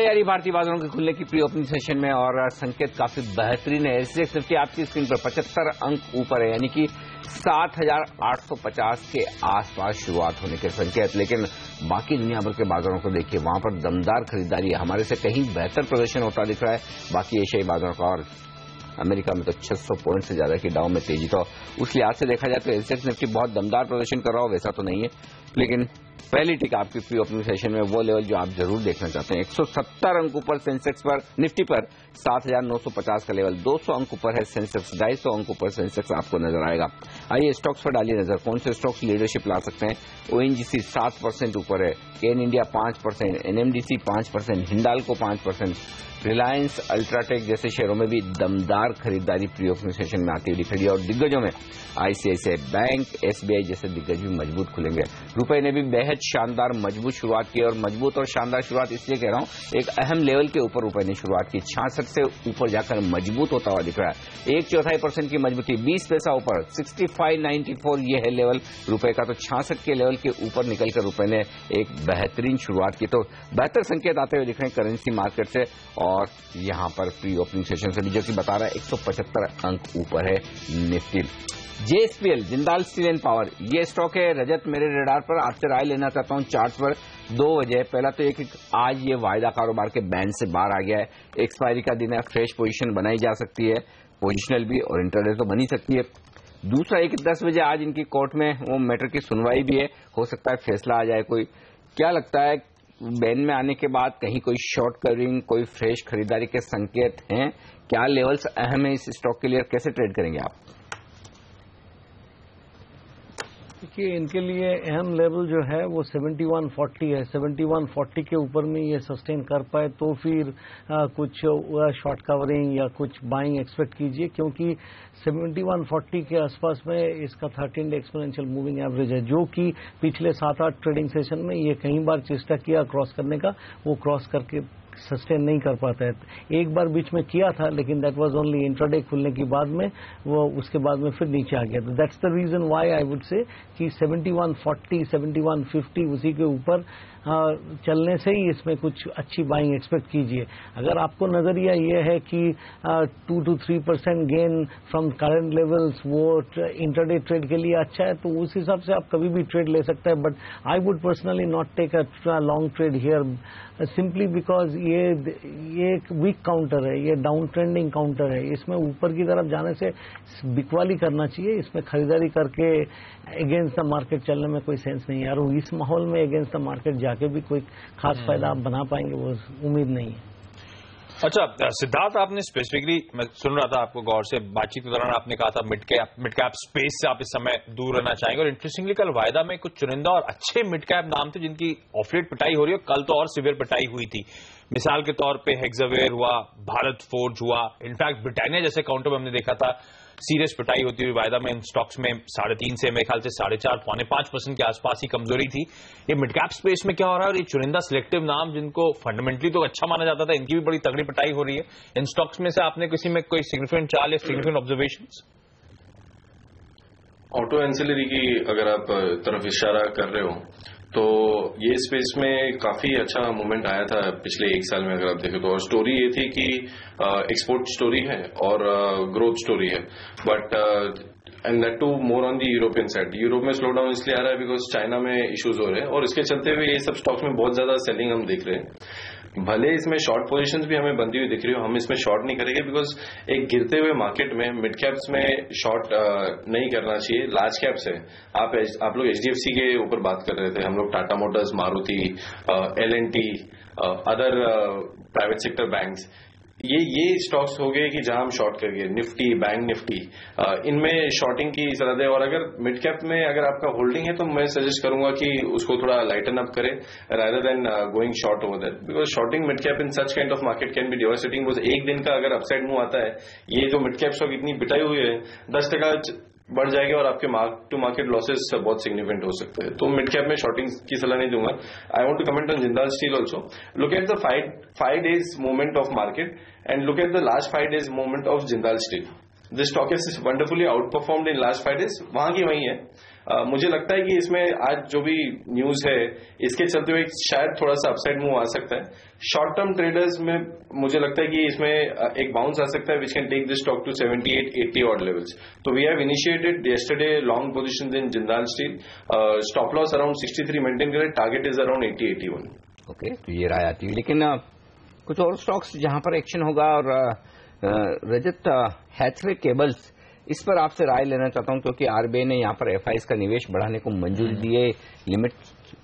तैयारी भारतीय बाजारों के खुलने की प्री ओपनिंग सेशन में और संकेत काफी बेहतरीन है। एसजीएक्स निफ्टी आपकी स्क्रीन पर 75 अंक ऊपर है, यानी कि 7,850 के आसपास शुरुआत होने के संकेत। लेकिन बाकी दुनिया भर के बाजारों को देखिए, वहां पर दमदार खरीदारी है, हमारे से कहीं बेहतर प्रदर्शन होता दिख रहा है बाकी एशियाई बाजारों का। और अमेरिका में तो 600 पॉइंट से ज्यादा की डाउ में तेजी। तो उस लिहाज से देखा जाए तो एसजीएक्स निफ्टी बहुत दमदार प्रदर्शन कर रहा हो वैसा तो नहीं है, लेकिन पहली टिक आपकी प्री ओपनिंग सेशन में वो लेवल जो आप जरूर देखना चाहते हैं। 170 अंक ऊपर सेंसेक्स पर, निफ्टी पर 7,950 का लेवल, 200 अंक ऊपर है सेंसेक्स, 250 अंक ऊपर सेंसेक्स आपको नजर आएगा। आइए स्टॉक्स पर डालिए नजर, कौन से स्टॉक्स लीडरशिप ला सकते हैं। ओएनजीसी 7% ऊपर है, Cairn India 5%, NMDC 5%, Hindalco 5%, Reliance, UltraTech जैसे शेयरों में भी दमदार खरीदारी प्री ओपनिंग सेशन में आती हुई दिख रही है। और दिग्गजों में आईसीआईसीआई बैंक, एसबीआई जैसे दिग्गज भी मजबूत खुलेंगे। रुपए ने भी बेहद शानदार मजबूत शुरुआत की, और मजबूत और शानदार शुरुआत इसलिए कह रहा हूं, एक अहम लेवल के ऊपर रुपए ने शुरुआत की, 66 से ऊपर जाकर मजबूत होता हुआ दिख रहा है। 1/4% की मजबूती, 20 पैसा ऊपर, 65.94 ये है लेवल रुपए का। तो 66 के लेवल के ऊपर निकलकर रुपए ने एक बेहतरीन शुरुआत की। तो बेहतर संकेत आते हुए दिख रहे हैं करेंसी मार्केट से, और यहां पर प्री ओपनिंग सेशन से भी जो कि बता रहा है 175 अंक ऊपर है Nifty. JSPL, Jindal steel and power, ये स्टॉक है रजत मेरे रेडार पर, आपसे राय लेना चाहता हूं चार्ट पर। 2 वजह, पहला तो एक आज ये वायदा कारोबार के बैंड से बाहर आ गया है, एक्सपायरी का दिन है, फ्रेश पोजीशन बनाई जा सकती है, पोजिशनल भी और इंटरडे तो बनी सकती है। दूसरा, एक 10 बजे आज इनकी कोर्ट में वो मैटर की सुनवाई भी है, हो सकता है फैसला आ जाए कोई। क्या लगता है, बैन में आने के बाद कहीं कोई शॉर्ट कवरिंग, कोई फ्रेश खरीदारी के संकेत हैं? क्या लेवल्स अहम है इस स्टॉक के लिए, कैसे ट्रेड करेंगे आप? देखिए, इनके लिए अहम लेवल जो है वो 7140 है। 7140 के ऊपर में ये सस्टेन कर पाए तो फिर कुछ शॉर्ट कवरिंग या कुछ बाइंग एक्सपेक्ट कीजिए, क्योंकि 7140 के आसपास में इसका 13 डे एक्सपोनेंशियल मूविंग एवरेज है, जो कि पिछले 7-8 ट्रेडिंग सेशन में ये कई बार चेष्टा किया क्रॉस करने का, वो क्रॉस करके सस्टेन नहीं कर पाता है। एक बार बीच में किया था, लेकिन दैट वाज ओनली इंट्राडे खुलने के बाद में, वो उसके बाद में फिर नीचे आ गया। तो that's the reason why I would say कि 7140, 7150 उसी के ऊपर चलने से ही इसमें कुछ अच्छी बाइंग एक्सपेक्ट कीजिए। अगर आपको नजरिया ये है कि 2 to 3% gain from current levels वो इंटरडे ट्रेड के लिए अच्छा है, तो उस हिसाब से आप कभी भी ट्रेड ले सकते हैं। But I would personally not take a long trade here, simply because ये एक वीक काउंटर है, ये डाउन ट्रेंडिंग काउंटर है। इसमें ऊपर की तरफ जाने से बिकवाली करना चाहिए, इसमें खरीदारी करके अगेंस्ट द मार्केट चलने में कोई सेंस नहीं है। और इस माहौल में अगेंस्ट द मार्केट जाके भी कोई खास फायदा आप बना पाएंगे वो उम्मीद नहीं है। अच्छा सिद्धार्थ, आपने स्पेसिफिकली, मैं सुन रहा था आपको गौर से, बातचीत के दौरान आपने कहा था मिड कैप स्पेस से आप इस समय दूर रहना चाहेंगे। और इंटरेस्टिंगली कल वायदा में कुछ चुनिंदा और अच्छे मिड कैप नाम थे जिनकी ऑफलेट पिटाई हो रही है, कल तो और सिवियर पिटाई हुई थी। मिसाल के तौर पे हेक्सावेयर हुआ, भारत फोर्ज हुआ, इनफैक्ट ब्रिटानिया जैसे काउंटर में हमने देखा था सीरियस पिटाई होती हुई वायदा में। इन स्टॉक्स में 3.5 से मेरे ख्याल से 4.5, 4.5% के आसपास ही कमजोरी थी। ये मिड कैप स्पेस में क्या हो रहा है, और ये चुनिंदा सिलेक्टिव नाम जिनको फंडामेंटली तो अच्छा माना जाता था, इनकी भी बड़ी तगड़ी पिटाई हो रही है। इन स्टॉक्स में से आपने किसी में कोई सिग्निफिकेंट चाल या सिग्निफिकेंट ऑब्जर्वेशंस? ऑटो एंसिलरी की अगर आप तरफ इशारा कर रहे हो तो ये स्पेस में काफी अच्छा मूवमेंट आया था पिछले 1 साल में अगर आप देखें तो। और स्टोरी ये थी कि एक्सपोर्ट स्टोरी है और ग्रोथ स्टोरी है, but and that too more on the European side. Europe में स्लो डाउन इसलिए आ रहा है बिकॉज चाइना में इश्यूज हो रहे हैं, और इसके चलते हुए ये सब स्टॉक्स में बहुत ज्यादा सेलिंग हम देख रहे हैं। भले इसमें शॉर्ट पोजीशंस भी हमें बनती हुई दिख रही हो, हम इसमें शॉर्ट नहीं करेंगे बिकॉज एक गिरते हुए मार्केट में मिड कैप्स में शॉर्ट नहीं करना चाहिए। लार्ज कैप्स है, आप लोग एचडीएफसी के ऊपर बात कर रहे थे, हम लोग Tata Motors, Maruti, LNT, other private sector banks, ये स्टॉक्स हो गए कि जहां हम शॉर्ट करेंगे। निफ्टी, बैंक निफ्टी, इनमें शॉर्टिंग की जरूरत है। और अगर मिड कैप में अगर आपका होल्डिंग है तो मैं सजेस्ट करूंगा कि उसको थोड़ा लाइटन अप करें rather than going short over that, because shorting mid cap in such kind of market can be devastating. एक दिन का अगर अपसाइड मूव आता है, ये जो मिड कैप स्टॉक इतनी पिटाई हुई है 10% बढ़ जाएगा और आपके मार्क टू मार्केट लॉसेस बहुत सिग्निफिकेंट हो सकते हैं। तो मिड कैप में शॉर्टिंग की सलाह नहीं दूंगा। I want to comment on Jindal steel also. Look at the 5 days movement of market and look at the last 5 days movement of Jindal steel. This stock is wonderfully outperformed in last 5 days, वहां की वहीं है। मुझे लगता है कि इसमें आज जो भी न्यूज है इसके चलते हुए शायद थोड़ा सा अपसाइड मूव आ सकता है। शॉर्ट टर्म ट्रेडर्स में मुझे लगता है कि इसमें एक बाउंस आ सकता है which can take this stock to 78-80 odd levels. तो we have initiated yesterday long position in Jindal Steel, stop loss around 63 maintain करें, टारगेट इज अराउंड 80-81। ओके, तो ये राय आती है। लेकिन कुछ और स्टॉक्स जहां पर एक्शन होगा, और रजत हैथवे केबल्स, इस पर आपसे राय लेना चाहता हूं, क्योंकि आरबीआई ने यहां पर एफआईएस का निवेश बढ़ाने को मंजूरी दी है। लिमिट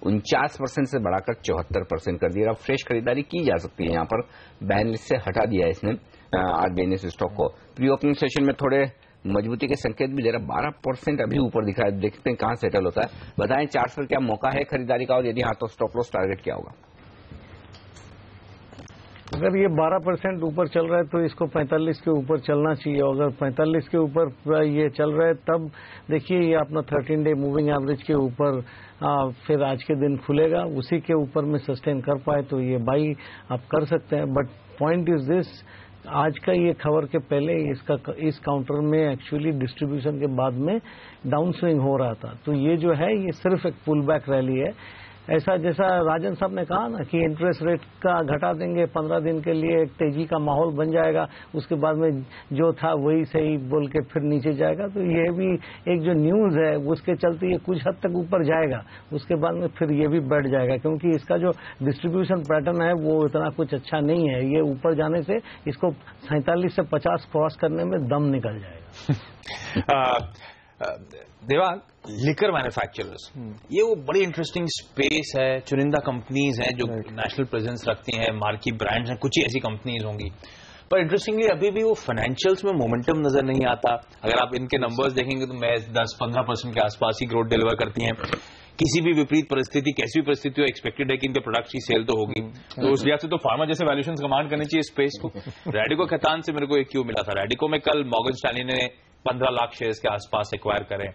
49% से बढ़ाकर 74% कर दी है। अब फ्रेश खरीदारी की जा सकती है। यहां पर बैन लिस्ट से हटा दिया है इसने आरबीआई ने इस स्टॉक को। प्री ओपनिंग सेशन में थोड़े मजबूती के संकेत भी दे रहा, 12% अभी ऊपर दिखा है। देखते हैं कहां सेटल होता है। बताएं चार्ट पर क्या मौका है खरीदारी का, और यदि हाँ तो स्टॉप लॉस टारगेट क्या होगा? अगर ये 12% ऊपर चल रहा है तो इसको 45 के ऊपर चलना चाहिए। अगर 45 के ऊपर ये चल रहा है तब देखिए ये अपना 13 डे मूविंग एवरेज के ऊपर फिर आज के दिन खुलेगा, उसी के ऊपर में सस्टेन कर पाए तो ये बाई आप कर सकते हैं। बट पॉइंट इज दिस, आज का ये खबर के पहले इस काउंटर में एक्चुअली डिस्ट्रीब्यूशन के बाद में डाउन स्विंग हो रहा था। तो ये जो है ये सिर्फ एक पुल बैक रैली है। ऐसा जैसा राजन साहब ने कहा ना कि इंटरेस्ट रेट का घटा देंगे 15 दिन के लिए, एक तेजी का माहौल बन जाएगा, उसके बाद में जो था वही सही बोल के फिर नीचे जाएगा। तो ये भी एक जो न्यूज है उसके चलते ये कुछ हद तक ऊपर जाएगा, उसके बाद में फिर ये भी बढ़ जाएगा, क्योंकि इसका जो डिस्ट्रीब्यूशन पैटर्न है वो इतना कुछ अच्छा नहीं है। ये ऊपर जाने से इसको 47 से 50 क्रॉस करने में दम निकल जाएगा। देवांग, लिकर मैन्युफैक्चरर्स, ये वो बड़ी इंटरेस्टिंग स्पेस है। चुनिंदा कंपनीज हैं जो नेशनल प्रेजेंस रखती हैं, मार्की ब्रांड्स हैं, कुछ ही ऐसी कंपनीज होंगी। पर इंटरेस्टिंगली अभी भी वो फाइनेंशियल्स में मोमेंटम नजर नहीं आता। अगर आप इनके नंबर्स देखेंगे तो महज 10-15% के आसपास ही ग्रोथ डिलीवर करती हैं। किसी भी विपरीत परिस्थिति, कैसी भी परिस्थिति हो, एक्सपेक्टेड है कि इनके प्रोडक्ट्स की सेल तो होगी। तो उस लिहाज से तो फार्मा जैसे वैल्यूएशंस कमांड करनी चाहिए स्पेस को। रैडिको खैतान से मेरे को एक क्यू मिला था। रैडिको में कल मॉर्गन स्टैनली ने 15 लाख शेयर्स के आसपास एक्वायर करे।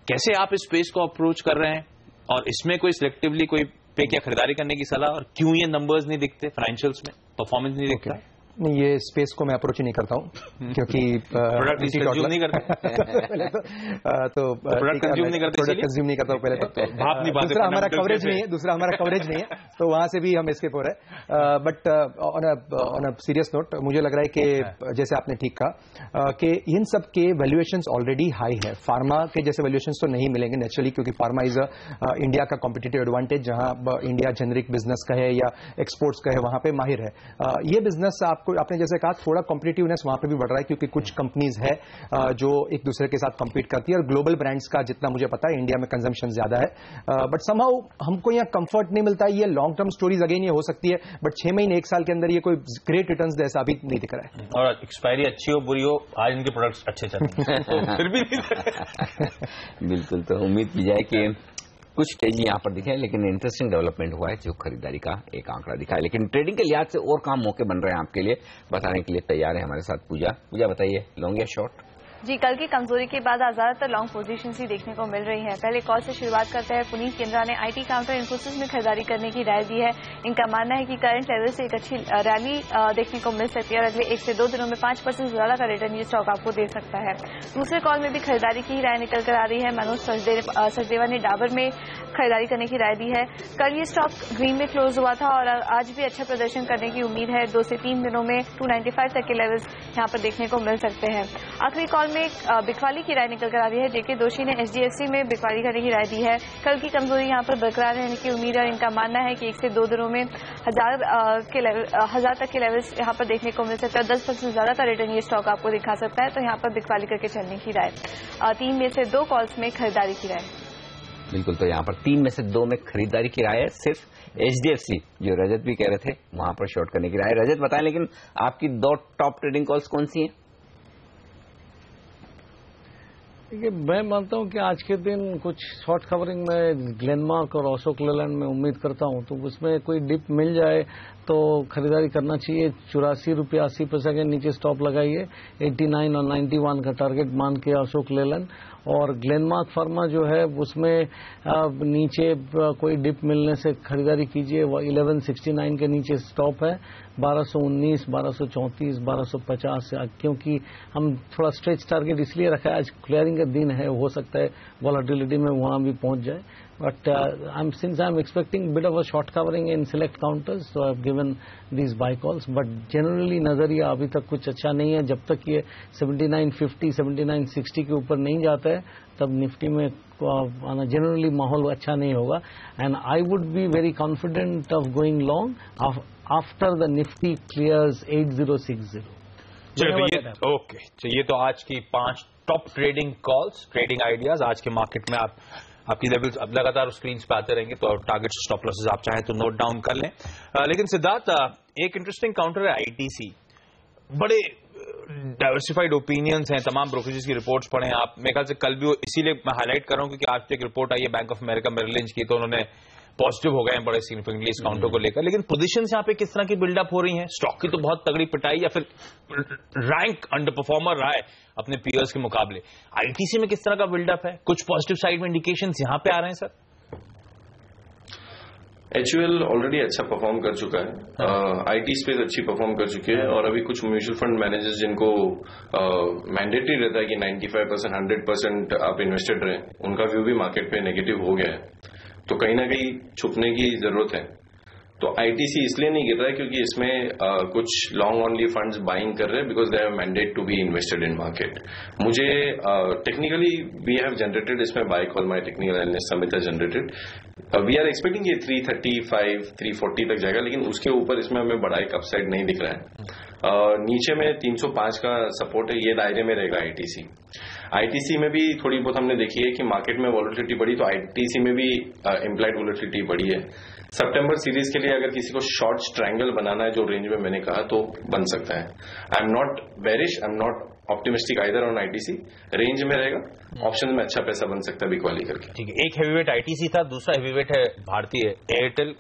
कैसे आप इस स्पेस को अप्रोच कर रहे हैं, और इसमें कोई सिलेक्टिवली कोई पे क्या खरीदारी करने की सलाह, और क्यों ये नंबर्स नहीं दिखते फाइनेंशियल्स में, परफॉर्मेंस नहीं दिखता? नहीं, ये स्पेस को मैं अप्रोच ही नहीं करता हूँ क्योंकि प्रोडक्ट कंज्यूम नहीं करते। तो प्रोडक्ट कंज्यूम नहीं करते, प्रोडक्ट कंज्यूम नहीं करता हूँ पहले तो। दूसरा हमारा कवरेज नहीं है, तो वहां से भी हम एस्केप हो रहे हैं। But on a serious note, मुझे लग रहा है कि जैसे आपने ठीक कहा कि इन सब के वैल्यूएशंस ऑलरेडी हाई है। फार्मा के जैसे वैल्यूएशंस तो नहीं मिलेंगे नेचुरली, क्योंकि फार्मा इज इंडिया का कॉम्पिटिटिव एडवांटेज, जहां इंडिया जेनरिक बिजनेस का है या एक्सपोर्ट्स का है, वहां पे माहिर है। ये बिजनेस आपने जैसे कहा थोड़ा कॉम्पिटिटिवनेस वहां पे भी बढ़ रहा है, क्योंकि कुछ कंपनीज है जो एक दूसरे के साथ कम्पीट करती है, और ग्लोबल ब्रांड्स का जितना मुझे पता है इंडिया में कंजम्पशन ज्यादा है। बट समहाउ हमको यहाँ कंफर्ट नहीं मिलता है। ये लॉन्ग टर्म स्टोरीज अगेन ये हो सकती है, बट 6 महीने 1 साल के अंदर ये कोई ग्रेट रिटर्न्स जैसा अभी नहीं दिख रहा है। और एक्सपायरी अच्छी हो बुरी हो, आज इनके प्रोडक्ट्स अच्छे चल रहे हैं फिर भी बिल्कुल, तो उम्मीद की जाए कि कुछ तेजी यहां पर दिखे, लेकिन इंटरेस्टिंग डेवलपमेंट हुआ है जो खरीदारी का एक आंकड़ा दिखा है। लेकिन ट्रेडिंग के लिहाज से और काम मौके बन रहे हैं आपके लिए, बताने के लिए तैयार है हमारे साथ पूजा बताइए, लॉन्ग या शॉर्ट? जी, कल की कमजोरी के बाद आज ज्यादातर लॉन्ग पोजीशंस ही देखने को मिल रही है। पहले कॉल से शुरुआत करते हैं। पुनीत केंद्रा ने आईटी काउंटर इन्फोसिस में खरीदारी करने की राय दी है। इनका मानना है कि करंट लेवल से एक अच्छी रैली देखने को मिल सकती है और अगले 1 से 2 दिनों में 5% से ज्यादा का रिटर्न ये स्टॉक आपको दे सकता है। दूसरे कॉल में भी खरीदारी की राय निकल कर आ रही है। मनोज सचदेवा ने डाबर में खरीदारी करने की राय दी है। कल ये स्टॉक ग्रीन में क्लोज हुआ था और आज भी अच्छा प्रदर्शन करने की उम्मीद है। 2 से 3 दिनों में 295 तक के लेवल्स यहाँ पर देखने को मिल सकते हैं। आखिरी कॉल में बिकवाली की राय निकल कर आ रही है। जेके दोषी ने एचडीएफसी में बिकवाली करने की राय दी है। कल की कमजोरी यहाँ पर बरकरार रहने की उम्मीद है। इनका मानना है कि 1 से 2 दिनों में 1000 तक के लेवल्स यहाँ पर देखने को मिल सकता है। 10% से ज्यादा का रिटर्न ये स्टॉक आपको दिखा सकता है। तो यहाँ पर बिकवाली करके चलने की राय। 3 में से 2 कॉल्स में खरीदारी की राय। बिल्कुल, तो यहाँ पर 3 में से 2 में खरीदारी की राय है। सिर्फ एचडीएफसी जो रजत भी कह रहे थे वहां पर शॉर्ट करने की राय। रजत बताएं, लेकिन आपकी 2 टॉप ट्रेडिंग कॉल्स कौन सी हैं? देखिए, मैं मानता हूं कि आज के दिन कुछ शॉर्ट कवरिंग में ग्लेनमार्क और अशोक लेलैंड में उम्मीद करता हूं, तो उसमें कोई डिप मिल जाए तो खरीदारी करना चाहिए। 84 रुपये 80 पैसे के नीचे स्टॉप लगाइए। 89 और 91 का टारगेट मान के अशोक लेलैंड। और ग्लेनमार्क फार्मा जो है उसमें नीचे कोई डिप मिलने से खरीदारी कीजिए। 1169 के नीचे स्टॉप है। 1219, 1234, 1250 क्योंकि हम थोड़ा स्ट्रेच टारगेट इसलिए रखा है, आज क्लियरिंग का दिन है, हो सकता है वॉलेटिलिटी में वहां भी पहुंच जाए। But since I'm expecting bit of a short covering in select counters, so I've given these buy calls. But generally नजरिया अभी तक कुछ अच्छा नहीं है। जब तक ये 7950, 7960 के ऊपर नहीं जाता है, तब निफ्टी में आना जनरली माहौल अच्छा नहीं होगा। And I would be very confident of going long after the Nifty clears 8060. चलिए, ओके, ये तो आज की 5 top trading calls, trading ideas. आज के मार्केट में आपकी लेवल्स अब लगातार स्क्रीन पे आते रहेंगे, तो टारगेट स्टॉप लॉसेस आप चाहें तो नोट डाउन कर लें। लेकिन सिद्धार्थ, एक इंटरेस्टिंग काउंटर है आईटीसी। बड़े डाइवर्सिफाइड ओपिनियंस हैं, तमाम ब्रोकरेजेस की रिपोर्ट्स पढ़े आप। मेरे ख्याल से कल भी इसीलिए मैं हाईलाइट कर रहा हूं क्योंकि आज तो एक रिपोर्ट आई है bank of America Merrill Lynch की, तो उन्होंने पॉजिटिव हो गए हैं बड़े सिग्निफिकेंटली इस काउंटर को लेकर। लेकिन पोजीशंस यहाँ पे किस तरह की बिल्डअप हो रही हैं? स्टॉक की तो बहुत तगड़ी पिटाई या फिर रैंक अंडर परफॉर्मर रहा है अपने पीयर्स के मुकाबले। आईटीसी में किस तरह का बिल्डअप है? कुछ पॉजिटिव साइड में इंडिकेशंस यहाँ पे आ रहे हैं सर? एचयूएल ऑलरेडी अच्छा परफॉर्म कर चुका है, आईटी स्पेस अच्छी परफॉर्म कर चुकी है, और अभी कुछ म्यूचुअल फंड मैनेजर्स जिनको मैंडेटरी रहता है कि 95%, 100% आप इन्वेस्टेड रहें, उनका व्यू भी मार्केट पे नेगेटिव हो गया है। तो कहीं ना कहीं छुपने की जरूरत है। तो आईटीसी इसलिए नहीं गिर रहा है क्योंकि इसमें कुछ लॉन्ग ओनली फंड्स बाइंग कर रहे हैं because they have mandate to be invested in market. मुझे टेक्निकली वी हैव जनरेटेड इसमें buy call, my technical analyst Samit generated. We are expecting ये 335, 340 तक जाएगा, लेकिन उसके ऊपर इसमें हमें बड़ा एक अपसाइड नहीं दिख रहा है। नीचे में 305 का सपोर्ट है, ये दायरे में रहेगा आईटीसी। आईटीसी में भी थोड़ी बहुत हमने देखी है कि मार्केट में वॉलेटिलिटी बढ़ी, तो आईटीसी में भी इम्प्लाइड वॉलेटिलिटी बढ़ी है। सितंबर सीरीज के लिए अगर किसी को शॉर्ट ट्रायंगल बनाना है जो रेंज में मैंने कहा, तो बन सकता है। I am not bearish, I am not optimistic either on ITC. Range में रहेगा, ऑप्शन में अच्छा पैसा बन सकता है बिकवाली करके। ठीक है, एक हैवीवेट आईटीसी था, दूसरा हैवीवेट है भारतीय एयरटेल।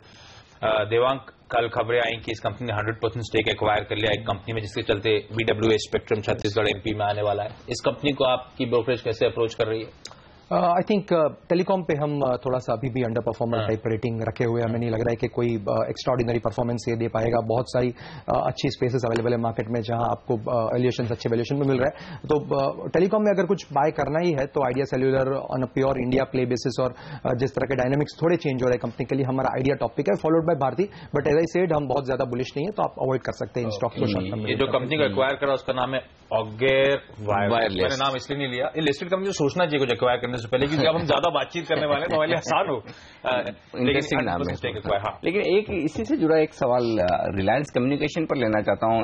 देवांग, कल खबरें आई कि इस कंपनी ने 100% स्टेक एक्वायर कर लिया एक कंपनी में, जिसके चलते बीडब्ल्यूए स्पेक्ट्रम छत्तीसगढ़ एमपी में आने वाला है। इस कंपनी को आपकी ब्रोकरेज कैसे अप्रोच कर रही है? आई थिंक टेलीकॉम पे हम थोड़ा सा अभी भी अंडर परफॉर्मर टाइप रेटिंग रखे हुए हैं। हमें नहीं लग रहा है कि कोई एक्स्ट्राऑर्डिनरी परफॉर्मेंस ये दे पाएगा। बहुत सारी अच्छी स्पेसेस अवेलेबल है मार्केट में जहां आपको वैल्यूएशन अच्छे वैल्यूएशन में मिल रहा है। तो टेलीकॉम में अगर कुछ बाय करना ही है तो idea cellular on a pure India play basis, और जिस तरह के डायनामिक्स थोड़े चेंज हो रहे हैं कंपनी के लिए, हमारा आइडिया टॉपिक है, followed by Bharti. But as I said, हम बहुत ज्यादा बुलिश नहीं है, तो आप अवॉइड कर सकते हैं इन स्टॉक को शॉर्ट टर्म में। ये जो कंपनी को एक्वायर करा उसका नाम है ऑगेर वायरलेस। मैंने नाम इसलिए नहीं लिया, लिस्टेड कंपनी को सोचना चाहिए कुछ एक्वायर करने से पहले, क्योंकि अब हम ज्यादा बातचीत करने वाले हैं तो हमारे लिए आसान हो। इंटरेस्टिंग नाम है। लेकिन एक इसी से जुड़ा एक सवाल रिलायंस कम्युनिकेशन पर लेना चाहता हूं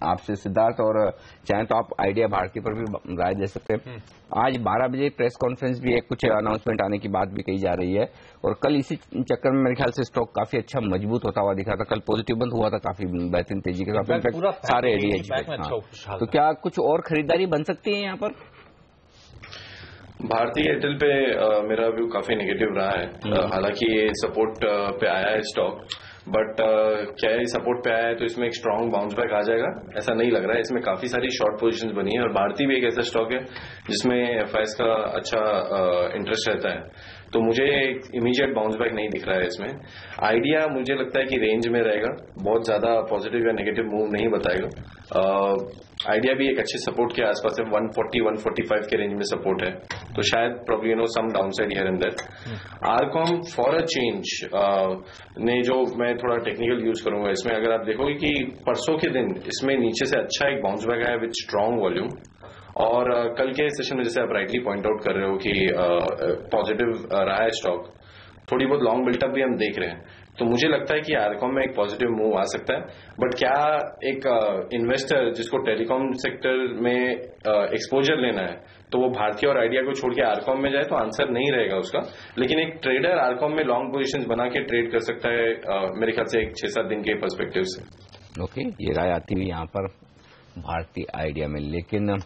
आपसे सिद्धार्थ, और चाहे तो आप आइडिया भारती पर भी राय दे सकते हैं। आज 12 बजे प्रेस कॉन्फ्रेंस भी है, कुछ अनाउंसमेंट आने की बात भी कही जा रही है, और कल इसी चक्कर में मेरे ख्याल से स्टॉक काफी अच्छा मजबूत होता हुआ दिखा था। कल पॉजिटिव बंद हुआ था, काफी बेहतरीन तेजी के साथ सारे एडीएच। तो क्या कुछ और खरीदारी बन सकती है यहाँ पर? भारतीय एयरटेल पे मेरा व्यू काफी नेगेटिव रहा है। हालांकि ये सपोर्ट पे आया है स्टॉक, बट क्या ये सपोर्ट पे आया है तो इसमें एक स्ट्रांग बाउंस बैक आ जाएगा, ऐसा नहीं लग रहा है। इसमें काफी सारी शॉर्ट पोजीशंस बनी है, और भारतीय भी एक ऐसा स्टॉक है जिसमें एफआईएस का अच्छा इंटरेस्ट रहता है। तो मुझे इमीडिएट बाउंस बैक नहीं दिख रहा है इसमें। आइडिया मुझे लगता है कि रेंज में रहेगा, बहुत ज्यादा पॉजिटिव या नेगेटिव मूव नहीं बताएगा। आइडिया भी एक अच्छे सपोर्ट के आसपास है, 140, 145 के रेंज में सपोर्ट है, तो शायद probably some downside here and there. RCom for a change ने जो मैं थोड़ा टेक्निकल यूज करूंगा इसमें, अगर आप देखोगे कि परसों के दिन इसमें नीचे से अच्छा एक बाउंस बैक आया विद स्ट्रांग वॉल्यूम, और कल के सेशन में जैसे आप राइटली पॉइंट आउट कर रहे हो कि पॉजिटिव रहा है स्टॉक, थोड़ी बहुत लॉन्ग बिल्टअप भी हम देख रहे हैं। तो मुझे लगता है कि आरकॉम में एक पॉजिटिव मूव आ सकता है। बट क्या एक इन्वेस्टर जिसको टेलीकॉम सेक्टर में एक्सपोजर लेना है तो वो भारतीय और आइडिया को छोड़ के आरकॉम में जाए, तो आंसर नहीं रहेगा उसका। लेकिन एक ट्रेडर आरकॉम में लॉन्ग पोजीशंस बना के ट्रेड कर सकता है मेरे ख्याल से एक 6-7 दिन के पर्सपेक्टिव से। ओके, ये राय आती हुई यहाँ पर भारतीय आइडिया में। लेकिन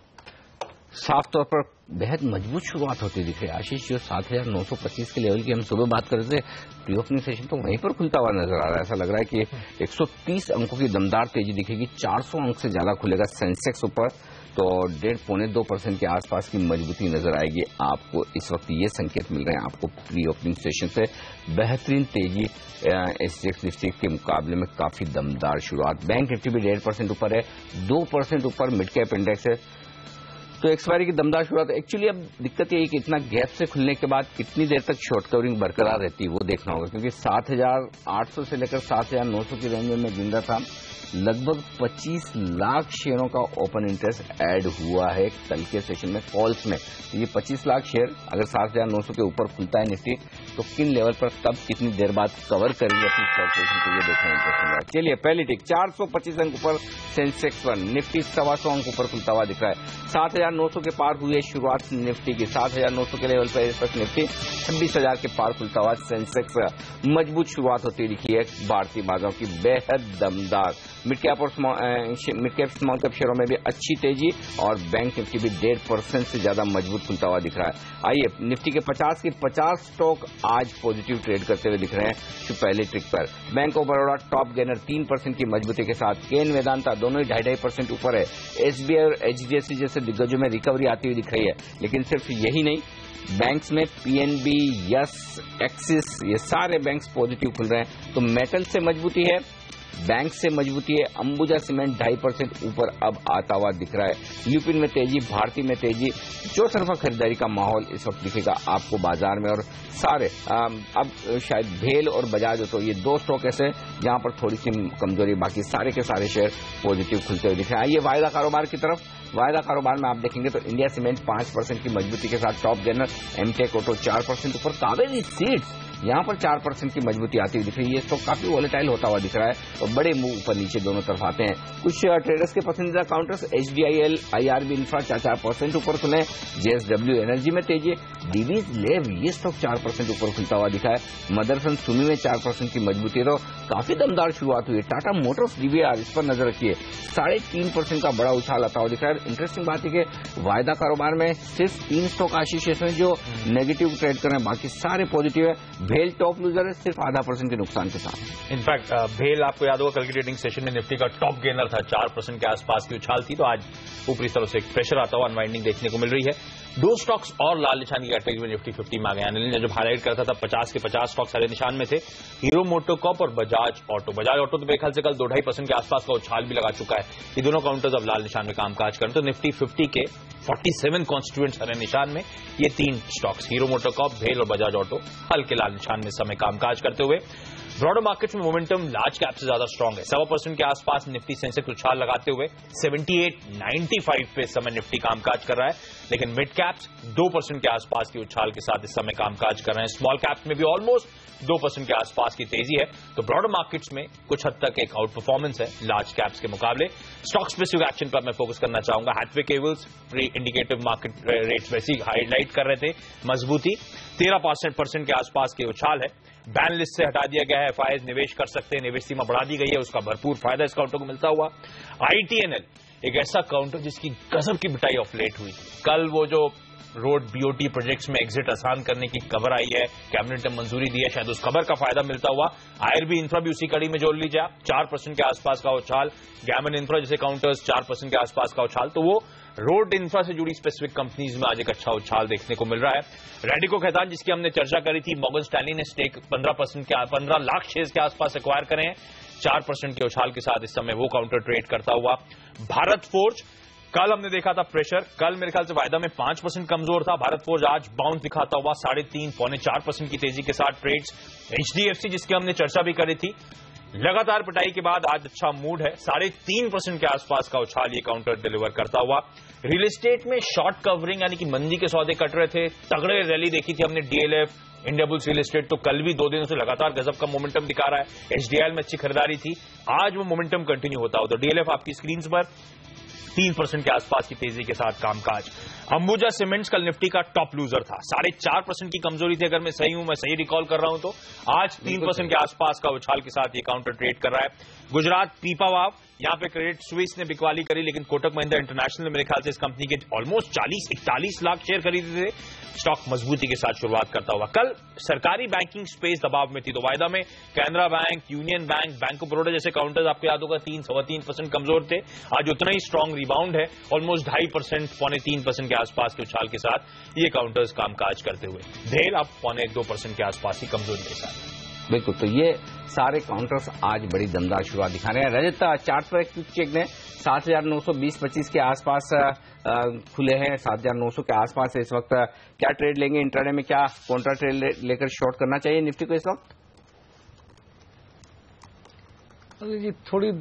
साफ तौर पर बेहद मजबूत शुरुआत होती दिख रही है आशीष। जो 7,925 के लेवल की हम सुबह बात कर रहे थे, प्री ओपनिंग सेशन तो वहीं पर खुलता हुआ नजर आ रहा है। ऐसा लग रहा है कि 130 अंकों की दमदार तेजी दिखेगी, 400 अंक से ज्यादा खुलेगा सेंसेक्स ऊपर, तो 1.5-2% के आसपास की मजबूती नजर आएगी आपको। इस वक्त ये संकेत मिल रहे हैं आपको प्री ओपनिंग सेशन से। बेहतरीन तेजी एसजीएक्स निफ्टी के मुकाबले में काफी दमदार शुरुआत। बैंक निफ्टी भी 1.5% ऊपर है, 2% ऊपर मिड कैप इंडेक्स है। तो एक्सपायरी की दमदार शुरुआत। एक्चुअली अब दिक्कत यही कि इतना गैप से खुलने के बाद कितनी देर तक शॉर्ट कवरिंग बरकरार रहती है वो देखना होगा, क्योंकि 7,800 से लेकर 7,900 की रेंज में गिन रहा था। लगभग 25 लाख शेयरों का ओपन इंटरेस्ट ऐड हुआ है कल के सेशन में कॉल्स में। तो ये 25 लाख शेयर अगर 7,900 के ऊपर खुलता है निफ्टी, तो किन लेवल पर कब कितनी देर बाद कवर करेंगे अपनी स्टॉक पोजीशन को, ये देखना इंटरेस्टिंग है। चलिए पहली टिक 425 अंक ऊपर सेंसेक्स पर, निफ्टी 125 अंक ऊपर खुलता हुआ दिख रहा है। 7,900 के पार हुई है शुरुआत निफ्टी की, 7,900 के लेवल पर इस वक्त निफ्टी 26,000 के पार खुलता हुआ सेंसेक्स मजबूत शुरुआत होती दिखी है भारतीय बाजारों की, बेहद दमदार। मिड कैप और स्मॉल कैप शेयरों में भी अच्छी तेजी, और बैंक निफ्टी भी 1.5% से ज्यादा मजबूत खुलता हुआ दिख रहा है। आइए निफ्टी के 50 के 50 स्टॉक आज पॉजिटिव ट्रेड करते हुए दिख रहे हैं पहले ट्रिक पर। Bank of Baroda top gainer 3% की मजबूती के साथ, केन वेदांता दोनों ही 2.5% ऊपर है। एसबीआई और एचडीएफसी जैसे दिग्गजों में रिकवरी आती हुई दिख रही है। लेकिन सिर्फ यही नहीं, बैंक्स में पीएनबी, यस, एक्सिस, ये सारे बैंक्स पॉजिटिव खुल रहे हैं। तो मेटल से मजबूती है, बैंक से मजबूती है। अंबुजा सीमेंट 2.5% ऊपर अब आता हुआ दिख रहा है। ल्यूपिन में तेजी, भारती में तेजी, चौतरफा खरीदारी का माहौल इस वक्त दिखेगा आपको बाजार में। और सारे अब शायद भेल और बजाज ऑटो, ये 2 स्टॉक ऐसे जहां पर थोड़ी सी कमजोरी, बाकी सारे के सारे शेयर पॉजिटिव खुलते हुए दिख रहे हैं। आइए वायदा कारोबार की तरफ। वायदा कारोबार में आप देखेंगे तो इंडिया सीमेंट 5% की मजबूती के साथ टॉप गेनर, एमटेक ऑटो 4% ऊपर, कावेरी सीड्स यहां पर 4% की मजबूती आती हुई दिख रही है। ये स्टॉक काफी वॉलेटाइल होता हुआ दिख रहा है और बड़े मूव ऊपर नीचे दोनों तरफ आते हैं। कुछ ट्रेडर्स के पसंदीदा काउंटर्स एचडीआईएल, आईआरबी इंफ्रा 4% ऊपर खुले, जेएसडब्ल्यू एनर्जी में तेजी, डीवीज लेव ये स्टॉक 4% ऊपर खुलता हुआ दिखा है। मदरसन सुमी में 4% की मजबूती है, तो काफी दमदार शुरुआत हुई है। टाटा मोटर्स डीवीआर, इस पर नजर रखिए, 3.5% का बड़ा उछाल आता हुआ दिख रहा है। इंटरेस्टिंग बात है कि वायदा कारोबार में सिर्फ 3 स्टॉक आशीष इसमें जो नेगेटिव ट्रेड कर रहे हैं, बाकी सारे पॉजिटिव है। भेल टॉप लूजर है सिर्फ 0.5% के नुकसान के साथ। इनफैक्ट भेल आपको याद होगा कल की ट्रेडिंग सेशन में निफ्टी का टॉप गेनर था, 4% के आसपास की उछाल थी। तो आज ऊपरी तरफ से एक प्रेशर आता हुआ अनवाइंडिंग देखने को मिल रही है। 2 स्टॉक्स और लाल निशान की कैटेगरी में निफ्टी 50 में आ गए। अनिल ने जब हाईलाइट करता था 50 के 50 स्टॉक्स हरे निशान में थे, हीरो मोटोकॉर्प और बजाज ऑटो। बजाज ऑटो तो मेरे ख्याल से कल 2-2.5% के आसपास का उछाल भी लगा चुका है। ये दोनों काउंटर्स अब लाल निशान में कामकाज करें। तो निफ्टी 50 के 47 कॉन्स्टिट्यूएंट्स हरे निशान में, ये 3 स्टॉक्स हीरो मोटोकॉर्प, भेल और बजाज ऑटो हल्के लाल निशान में समय कामकाज करते हुए। ब्रॉडर मार्केट्स में मोमेंटम लार्ज कैप से ज्यादा स्ट्रांग है। 1.25% के आसपास निफ्टी सेंसेक्स उछाल लगाते हुए 78.95 पे इस समय निफ्टी कामकाज कर रहा है। लेकिन मिड कैप्स 2% के आसपास की उछाल के साथ इस समय कामकाज कर रहे हैं। स्मॉल कैप्स में भी ऑलमोस्ट 2% के आसपास की तेजी है। तो ब्रॉडर मार्केट्स में कुछ हद तक एक आउट परफॉर्मेंस है लार्ज कैप्स के मुकाबले। स्टॉक स्पेसिफिक एक्शन पर मैं फोकस करना चाहूंगा। Hathway cables pre indicative market rates वैसी हाईलाइट कर रहे थे मजबूती, 13% के आसपास के उछाल है। बैन लिस्ट से हटा दिया गया है, एफआईआईज निवेश कर सकते हैं, निवेश सीमा बढ़ा दी गई है, उसका भरपूर फायदा इस काउंटर को मिलता हुआ। आईटीएनएल एक ऐसा काउंटर जिसकी गजब की बिटाई ऑफ लेट हुई। कल वो जो रोड बीओटी प्रोजेक्ट्स में एग्जिट आसान करने की खबर आई है, कैबिनेट ने मंजूरी दी है, शायद उस खबर का फायदा मिलता हुआ। आईआरबी इंफ्रा भी उसी कड़ी में जोड़ लीजिए, 4% के आसपास का उछाल। गैमन इंफ्रा जैसे काउंटर्स 4% के आसपास का उछाल। तो वो रोड इंफ्रा से जुड़ी स्पेसिफिक कंपनीज में आज एक अच्छा उछाल देखने को मिल रहा है। रेडिको खैतान जिसकी हमने चर्चा करी थी, मॉर्गन स्टैनली ने स्टेक 15 लाख शेयर्स के आसपास एक्वायर करे हैं, 4% के उछाल के साथ इस समय वो काउंटर ट्रेड करता हुआ। भारत फोर्ज कल हमने देखा था प्रेशर, कल मेरे ख्याल से वायदा में 5% कमजोर था। भारत फोर्ज आज बाउंस दिखाता हुआ 3.5-4% की तेजी के साथ ट्रेड्स। एचडीएफसी जिसकी हमने चर्चा भी करी थी, लगातार पिटाई के बाद आज अच्छा मूड है, 3.5% के आसपास का उछाल ये काउंटर डिलीवर करता हुआ। रियल एस्टेट में शॉर्ट कवरिंग यानी कि मंदी के सौदे कट रहे थे, तगड़े रैली देखी थी हमने डीएलएफ, इंडियाबुल्स रियल एस्टेट, तो कल भी 2 दिनों से लगातार गजब का मोमेंटम दिखा रहा है। एचडीएल में अच्छी खरीदारी थी, आज वो मोमेंटम कंटिन्यू होता हो। तो डीएलएफ आपकी स्क्रीन पर 3% के आसपास की तेजी के साथ कामकाज। अंबुजा सीमेंट्स कल निफ्टी का टॉप लूजर था, 4.5% की कमजोरी थी। अगर मैं सही हूं, मैं सही रिकॉल कर रहा हूं तो आज 3% के आसपास का उछाल के साथ ये काउंटर ट्रेड कर रहा है। गुजरात पीपावाव, यहां पे क्रेडिट स्विस ने बिकवाली करी, लेकिन कोटक महिंद्रा इंटरनेशनल ने मेरे ख्याल से इस कंपनी के ऑलमोस्ट 40-41 लाख शेयर खरीदे थे। स्टॉक मजबूती के साथ शुरुआत करता हुआ कल सरकारी बैंकिंग स्पेस दबाव में थी, तो वायदा में Canara bank, union bank, bank of Baroda जैसे काउंटर्स आपको याद होगा 3-3.25% कमजोर थे। आज उतना ही स्ट्रांग रिबाउंड है, ऑलमोस्ट 2.5%, 2.25% के आसपास के उछाल के साथ ये काउंटर्स कामकाज करते हुए। भेल अब 2.25% के आसपास की कमजोरी के साथ। बिल्कुल, तो ये सारे काउंटर्स आज बड़ी दमदार शुरुआत दिखा रहे हैं। रजत, चार्ट पर एक चेक ने 7,920-25 के आसपास खुले हैं, 7,900 के आसपास है इस वक्त। क्या ट्रेड लेंगे इंट्राडे में, क्या कॉन्ट्रा ट्रेड लेकर शॉर्ट करना चाहिए निफ्टी को इस वक्त? जी थोड़ी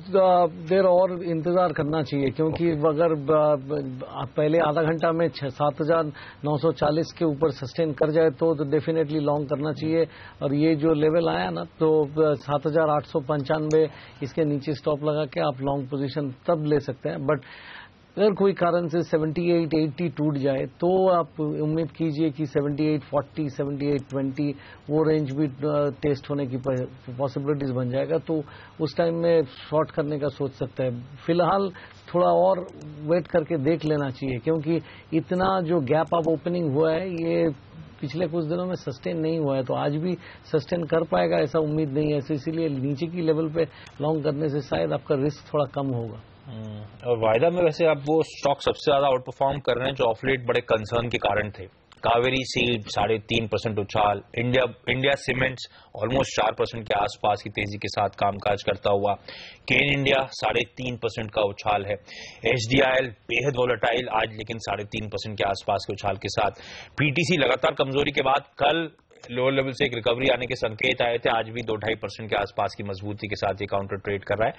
देर और इंतजार करना चाहिए, क्योंकि अगर पहले आधा घंटा में 7,940 के ऊपर सस्टेन कर जाए तो डेफिनेटली लॉन्ग करना चाहिए। और ये जो लेवल आया ना, तो 7,895 इसके नीचे स्टॉप लगा के आप लॉन्ग पोजीशन तब ले सकते हैं। बट अगर कोई कारण से 78-80 टूट जाए तो आप उम्मीद कीजिए कि 78-40, 78-20 वो रेंज भी टेस्ट होने की पॉसिबिलिटीज बन जाएगा, तो उस टाइम में शॉर्ट करने का सोच सकता है। फिलहाल थोड़ा और वेट करके देख लेना चाहिए, क्योंकि इतना जो गैप अप ओपनिंग हुआ है ये पिछले कुछ दिनों में सस्टेन नहीं हुआ है, तो आज भी सस्टेन कर पाएगा ऐसा उम्मीद नहीं है। इसीलिए नीचे की लेवल पे लॉन्ग करने से शायद आपका रिस्क थोड़ा कम होगा। और वायदा में वैसे अब वो स्टॉक सबसे ज्यादा आउट परफॉर्म कर रहे हैं जो ऑफ लेट बड़े कंसर्न के कारण थे। कावेरी सील 3.5% उछाल, इंडिया सीमेंट्स ऑलमोस्ट 4% के आसपास की तेजी के साथ कामकाज करता हुआ, केन इंडिया 3.5% का उछाल है, HDIL बेहद वोलेटाइल आज लेकिन 3.5% के आसपास के उछाल के साथ। PTC लगातार कमजोरी के बाद कल लोअर लेवल से एक रिकवरी आने के संकेत आए थे, आज भी 2-2.5% के आसपास की मजबूती के साथ ये काउंटर ट्रेड कर रहा है।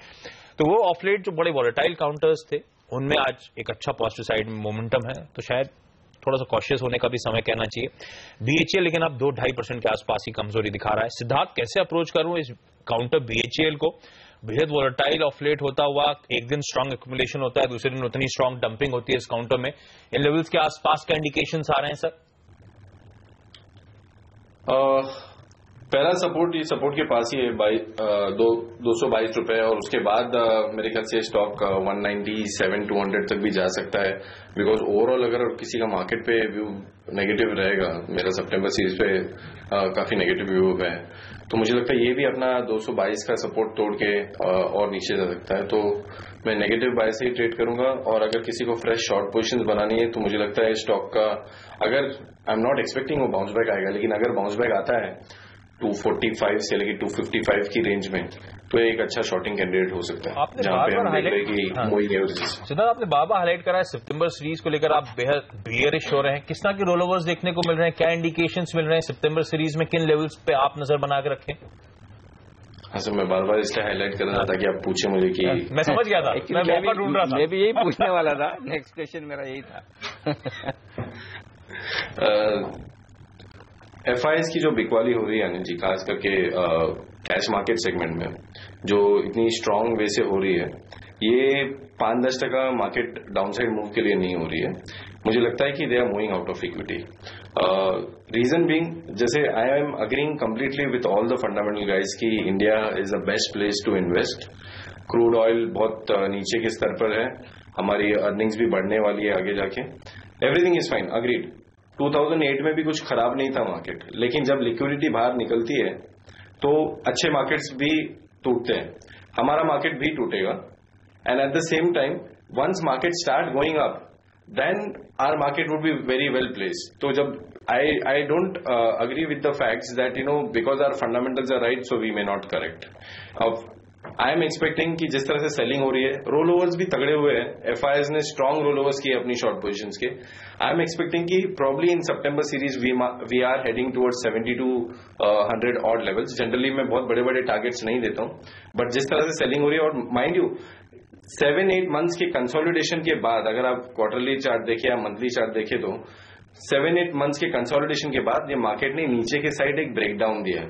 तो वो ऑफलेट जो बड़े वॉलेटाइल काउंटर्स थे उनमें आज एक अच्छा पॉजिटिव साइड में मोमेंटम है, तो शायद थोड़ा सा कॉशियस होने का भी समय कहना चाहिए। BHEL लेकिन अब 2-2.5% के आसपास की कमजोरी दिखा रहा है। सिद्धार्थ, कैसे अप्रोच करूं इस काउंटर BHEL को? बेहद वॉलेटाइल ऑफलेट होता हुआ, एक दिन स्ट्रांग एक्यूमुलेशन होता है, दूसरे दिन उतनी स्ट्रांग डंपिंग होती है इस काउंटर में। इन लेवल्स के आसपास का इंडिकेशंस आ रहे हैं सर? पहला सपोर्ट ये सपोर्ट के पास ही है 222 रुपए, और उसके बाद मेरे ख्याल से स्टॉक 197-200 तक भी जा सकता है। बिकॉज ओवरऑल अगर किसी का मार्केट पे व्यू नेगेटिव रहेगा, मेरा सितंबर सीरीज पे काफी नेगेटिव व्यू है, तो मुझे लगता है ये भी अपना 222 का सपोर्ट तोड़ के और नीचे जा सकता है। तो मैं नेगेटिव बाय से ही ट्रेड करूंगा, और अगर किसी को फ्रेश शॉर्ट पोजीशंस बनानी है तो मुझे लगता है स्टॉक का, अगर आई एम नॉट एक्सपेक्टिंग वो बाउंस बैक आएगा, लेकिन अगर बाउंस बैक आता है 245 से लेकर 255 की रेंज में, तो एक अच्छा शॉर्टिंग कैंडिडेट हो सकता है, जहां पे हम देख रहे हैं कि मोइंग एवरेजेस। सिद्धार्थ, आपने बाबा हाईलाइट करा है सितंबर सीरीज को लेकर आप बेहद बियरिश हो रहे हैं, किस तरह के रोल ओवर्स देखने को मिल रहे हैं, क्या इंडिकेशंस मिल रहे हैं सितंबर सीरीज में, किन लेवल्स पे आप नजर बना के रखें? हाँ सर, मैं बार बार इसलिए हाईलाइट कर रहा था कि आप पूछे मुझे कि मैं समझ गया था, मैं मौका ढूंढ रहा था, मैं भी यही पूछने वाला था, नेक्स्ट क्वेश्चन मेरा यही था। FIs की जो बिकवाली हो रही है अनिल जी, खास करके कैश मार्केट सेगमेंट में जो इतनी स्ट्रांग वे से हो रही है, ये 5-10% मार्केट डाउनसाइड मूव के लिए नहीं हो रही है। मुझे लगता है कि they are moving out of equity. Reason being, जैसे I am agreeing completely with all the fundamental guys कि India is the best place to invest. Crude oil बहुत नीचे के स्तर पर है, हमारी अर्निंग्स भी बढ़ने वाली है आगे जाके, एवरीथिंग इज फाइन, अग्रीड। 2008 में भी कुछ खराब नहीं था मार्केट, लेकिन जब लिक्विडिटी बाहर निकलती है तो अच्छे मार्केट्स भी टूटते हैं, हमारा मार्केट भी टूटेगा। And at the same time once market start going up, then our market would be very well placed. तो जब I don't agree with the facts that because our fundamentals are right so we may not correct. अब I am expecting कि जिस तरह से selling हो रही है, रोल ओवर्स भी तगड़े हुए हैं, FIs ने स्ट्रांग रोल ओवर्स किए अपनी शॉर्ट पोजीशंस के। आई एम एक्सपेक्टिंग कि probably in September series we are heading towards 70 to 100 odd levels. Generally मैं बहुत बड़े बड़े टारगेट्स नहीं देता हूं, बट जिस तरह से सेलिंग हो रही है, और माइंड यू 7-8 मंथ्स के कंसोलिडेशन के बाद, अगर आप क्वार्टरली चार्ट देखें या मंथली चार्ट देखें, तो 7-8 मंथ्स के कंसोलिडेशन के बाद ये मार्केट ने नीचे के साइड एक ब्रेकडाउन दिया है।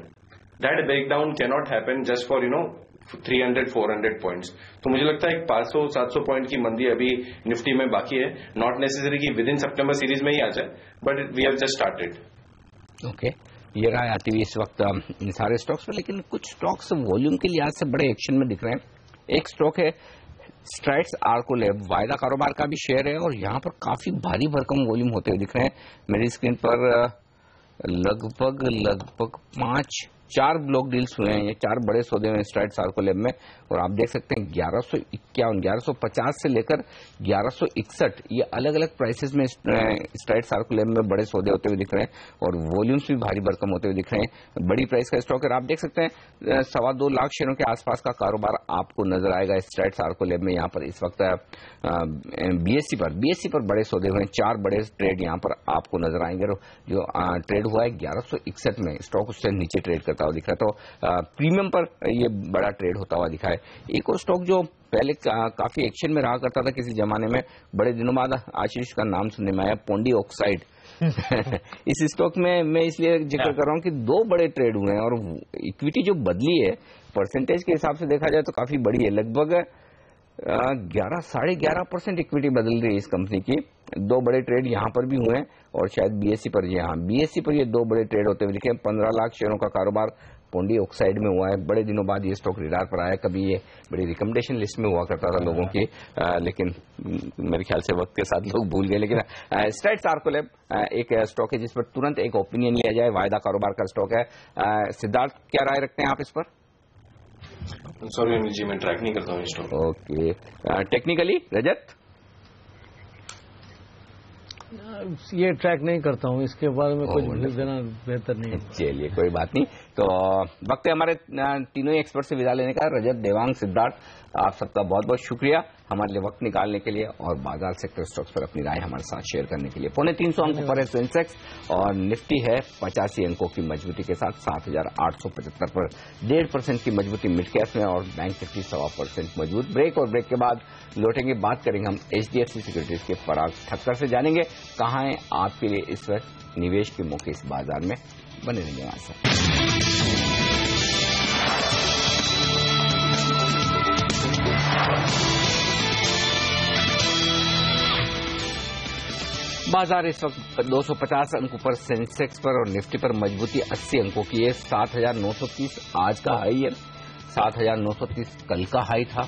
That breakdown cannot happen just for 300-400 points. तो मुझे लगता है 500-700 पॉइंट की मंदी अभी निफ्टी में बाकी है। नॉट नेसेसरी कि विद इन सितंबर सीरीज में ही आ जाए, but we have just started. Okay, ये राय आती हुई इस वक्त इन सारे स्टॉक्स में, लेकिन कुछ स्टॉक्स वॉल्यूम के लिहाज से बड़े एक्शन में दिख रहे हैं। एक स्टॉक है स्ट्राइड्स आर्को लैब, वायदा कारोबार का भी शेयर है और यहाँ पर काफी भारी भरकम वॉल्यूम होते हुए दिख रहे हैं। मेरी स्क्रीन पर लगभग 4 ब्लॉक डील्स हुए हैं, ये 4 बड़े सौदे हुए स्ट्राइड्स आर्को लैब में, और आप देख सकते हैं 1151, 1150 से लेकर 1161 ये अलग अलग प्राइसेस में स्ट्राइड्स आर्को लैब में बड़े सौदे होते हुए दिख रहे हैं और वॉल्यूम्स भी भारी भरकम होते हुए दिख रहे हैं। बड़ी प्राइस का स्टॉक है, आप देख सकते हैं 2.25 लाख शेयरों के आसपास का कारोबार आपको नजर आएगा स्ट्राइड्स आर्को लैब में। यहाँ पर इस वक्त बीएससी पर बड़े सौदे हुए हैं, 4 बड़े ट्रेड यहाँ पर आपको नजर आएंगे। जो ट्रेड हुआ है 1161 में, स्टॉक उससे नीचे ट्रेड करता हुआ दिख रहा है, तो प्रीमियम पर ये बड़ा ट्रेड होता हुआ दिखा है। एक और स्टॉक जो पहले काफी एक्शन में रहा करता था किसी जमाने में, बड़े दिनों बाद आशीष का नाम सुनने में आया, पोंडी ऑक्साइड। इस स्टॉक में मैं इसलिए जिक्र कर रहा हूं कि 2 बड़े ट्रेड हुए हैं और इक्विटी जो बदली है परसेंटेज के हिसाब से देखा जाए तो काफी बड़ी है, लगभग 11-11.5% इक्विटी बदल रही है इस कंपनी की। 2 बड़े ट्रेड यहाँ पर भी हुए हैं और शायद बीएससी पर, बीएससी पर ये 2 बड़े ट्रेड होते हुए दिखे। 15 लाख शेयरों का कारोबार पोंडी ऑक्साइड में हुआ है। बड़े दिनों बाद ये स्टॉक रिडार पर आया, कभी ये बड़ी रिकमेंडेशन लिस्ट में हुआ करता था लोगों की, लेकिन मेरे ख्याल से वक्त के साथ लोग भूल गए। लेकिन स्ट्राइड्स आर्को लैब एक स्टॉक है जिस पर तुरंत एक ओपिनियन लिया जाए, वायदा कारोबार का स्टॉक है। सिद्धार्थ, क्या राय रखते हैं आप इस पर? सॉरी जी, मैं ट्रैक नहीं करता हूँ स्टॉक। ओके, टेक्निकली रजत? ये ट्रैक नहीं करता हूँ, इसके बारे में कुछ देना बेहतर नहीं है। चलिए, कोई बात नहीं। तो वक्त है हमारे तीनों ही एक्सपर्ट से विदा लेने का। रजत, देवांग, सिद्धार्थ, आप सबका बहुत बहुत शुक्रिया हमारे लिए वक्त निकालने के लिए और बाजार सेक्टर स्टॉक्स पर अपनी राय हमारे साथ शेयर करने के लिए। 350 अंकों पर है सेंसेक्स और निफ्टी है 85 अंकों की मजबूती के साथ 7,875 पर, 1.5% की मजबूती मिड कैप में और बैंक निफ्टी 1.25% मजबूत। ब्रेक और ब्रेक के बाद लौटेंगे, बात करेंगे हम HDFC सिक्योरिटीज के पराग ठक्कर से, जानेंगे कहाँ है आपके लिए इस वक्त निवेश के मौके इस बाजार में। बने रहेंगे हमारे साथ। बाजार इस वक्त 250 अंकों पर सेंसेक्स पर और निफ्टी पर मजबूती 80 अंकों की है। 7,930 आज का हाई है, 7,930 कल का हाई था,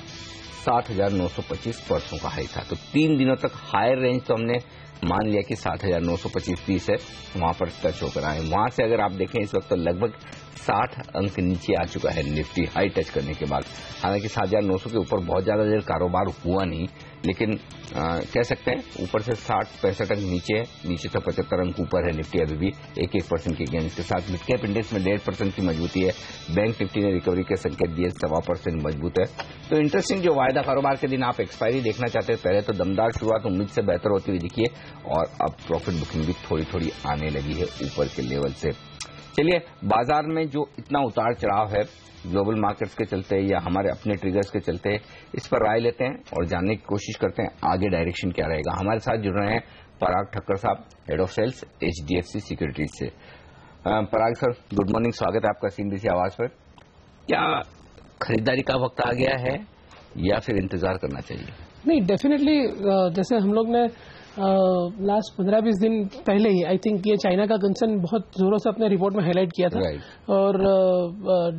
7,925 परसों का हाई था। तो 3 दिनों तक हायर रेंज तो हमने मान लिया कि 7,925 है, वहां पर टच होकर आए। वहां से अगर आप देखें इस वक्त तो लगभग 60 अंक नीचे आ चुका है निफ्टी हाई टच करने के बाद। हालांकि 7,900 के ऊपर बहुत ज्यादा देर कारोबार हुआ नहीं, लेकिन कह सकते हैं ऊपर से 60-65 अंक नीचे है, नीचे से 75 अंक ऊपर है निफ्टी अभी भी 1% के गेन के साथ। मिड कैप इंडेक्स में 1.5% की मजबूती है। बैंक निफ्टी ने रिकवरी के संकेत दिए, 1.25% मजबूत है। तो इंटरेस्टिंग जो वायदा कारोबार के दिन आप एक्सपायरी देखना चाहते हैं, पहले तो दमदार शुरुआत उम्मीद से बेहतर होती हुई दिखी है और अब प्रॉफिट बुकिंग भी थोड़ी थोड़ी आने लगी है ऊपर के लेवल से। चलिए, बाजार में जो इतना उतार चढ़ाव है ग्लोबल मार्केट्स के चलते या हमारे अपने ट्रिगर्स के चलते, इस पर राय लेते हैं और जानने की कोशिश करते हैं आगे डायरेक्शन क्या रहेगा। हमारे साथ जुड़ रहे हैं पराग ठक्कर साहब, head of sales HDFC securities से। पराग सर, गुड मॉर्निंग, स्वागत है आपका CNBC आवाज पर। क्या खरीदारी का वक्त आ गया है या फिर इंतजार करना चाहिए? नहीं, डेफिनेटली जैसे हम लोग ने लास्ट 15-20 दिन पहले ही आई थिंक ये चाइना का कंसर्न बहुत जोरों से अपने रिपोर्ट में हाईलाइट किया था। और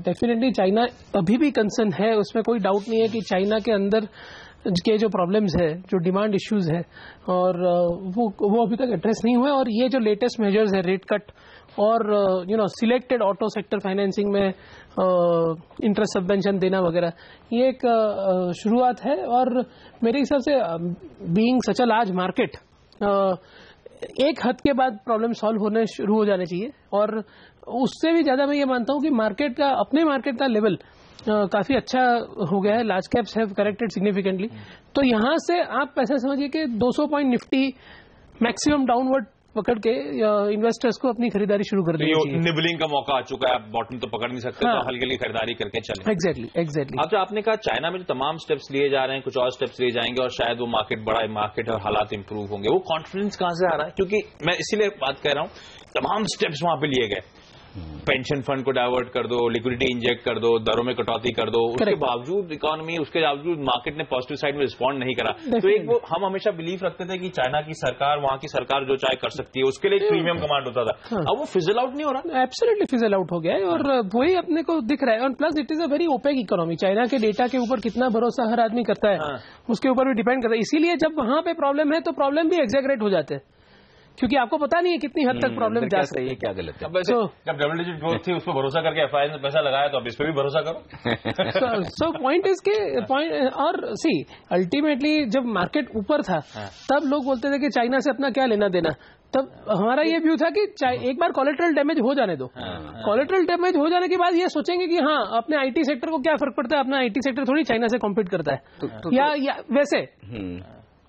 डेफिनेटली चाइना अभी भी कंसर्न है, उसमें कोई डाउट नहीं है कि चाइना के अंदर के जो प्रॉब्लम्स है, जो डिमांड इश्यूज है, और वो अभी तक एड्रेस नहीं हुए। और ये जो लेटेस्ट मेजर्स है, रेट कट और सिलेक्टेड ऑटो सेक्टर फाइनेंसिंग में इंटरेस्ट सबवेंशन देना वगैरह, ये एक शुरुआत है। और मेरे हिसाब से being such a large market, एक हद के बाद प्रॉब्लम सॉल्व होने शुरू हो जाने चाहिए। और उससे भी ज्यादा मैं ये मानता हूं कि मार्केट का, अपने मार्केट का लेवल काफी अच्छा हो गया है। Large caps have corrected significantly. तो यहां से आप ऐसा समझिए कि 200 पॉइंट निफ्टी मैक्सिमम डाउनवर्ड पकड़ के इन्वेस्टर्स को अपनी खरीदारी शुरू कर देनी चाहिए। निबलिंग का मौका आ चुका है, आप बॉटम तो पकड़ नहीं सकते। हाँ। तो हल्की हल्की खरीदारी करके चले। एग्जैक्टली। अब जो आपने कहा चाइना में जो तमाम स्टेप्स लिए जा रहे हैं, कुछ और स्टेप्स लिए जाएंगे और शायद वो मार्केट बड़ा मार्केट और हालात इंप्रूव होंगे, वो कॉन्फिडेंस कहां से आ रहा है? क्योंकि मैं इसीलिए बात कह रहा हूं, तमाम स्टेप्स वहां पे लिए गए, पेंशन फंड को डाइवर्ट कर दो, लिक्विडिटी इंजेक्ट कर दो, दरों में कटौती कर दो, उसके बावजूद इकोनॉमी, उसके बावजूद मार्केट ने पॉजिटिव साइड में रिस्पॉन्ड नहीं करा। तो एक वो हम हमेशा बिलीव रखते थे कि चाइना की सरकार, वहां की सरकार जो चाहे कर सकती है, उसके लिए एक प्रीमियम कमांड होता था। अब वो फिजल आउट नहीं हो रहा, एब्सोल्युटली फिजल आउट हो गया है और वही अपने को दिख रहा है। और plus it is a very opaque economy. China के डेटा के ऊपर कितना भरोसा हर आदमी करता है, उसके ऊपर भी डिपेंड करता है। इसीलिए जब वहां पे प्रॉब्लम है तो प्रॉब्लम भी एग्जैगरेट हो जाते हैं, क्योंकि आपको पता नहीं है कितनी हद तक प्रॉब्लम जा सकती है। क्या गलत है? जब डबल डिजिट ग्रोथ थी उस पर भरोसा करके एफआईआई ने पैसा लगाया, तो अब इस पर भी भरोसा करो। सो पॉइंट इज के पॉइंट, और सी अल्टीमेटली जब मार्केट ऊपर था तब लोग बोलते थे कि चाइना से अपना क्या लेना देना। तब हमारा ये व्यू था कि एक बार कोलेटरल डैमेज हो जाने दो। कोलेटरल डैमेज हो जाने के बाद ये सोचेंगे कि हाँ, अपने आईटी सेक्टर को क्या फर्क पड़ता है, अपना आईटी सेक्टर थोड़ी चाइना से कॉम्पीट करता है या वैसे।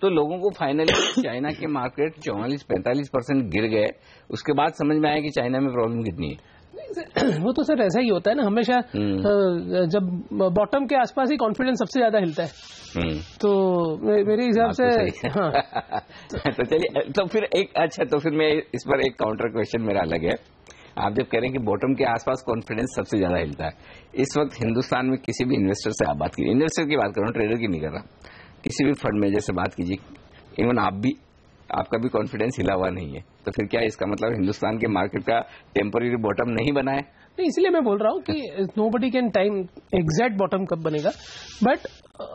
तो लोगों को फाइनली चाइना के मार्केट 44-45% गिर गए, उसके बाद समझ में आया कि चाइना में प्रॉब्लम कितनी है। वो तो सर ऐसा ही होता है ना हमेशा, जब बॉटम के आसपास ही कॉन्फिडेंस सबसे ज्यादा हिलता है। तो मेरे हिसाब से हाँ। तो चलिए, तो फिर तो फिर मैं इस पर एक काउंटर क्वेश्चन मेरा अलग है। आप जब कह रहे हैं कि बॉटम के आसपास कॉन्फिडेंस सबसे ज्यादा हिलता है, इस वक्त हिंदुस्तान में किसी भी इन्वेस्टर से आप बात कीजिए, इन्वेस्टर की बात कर रहा हूँ, ट्रेडर की नहीं कर रहा, किसी भी फंड मैनेजर से बात कीजिए, इवन आपका भी कॉन्फिडेंस हिला हुआ नहीं है, तो फिर क्या इसका मतलब हिंदुस्तान के मार्केट का टेम्पररी बॉटम नहीं बना है? नहीं, इसलिए मैं बोल रहा हूँ कि nobody can time exact bottom कब बनेगा, बट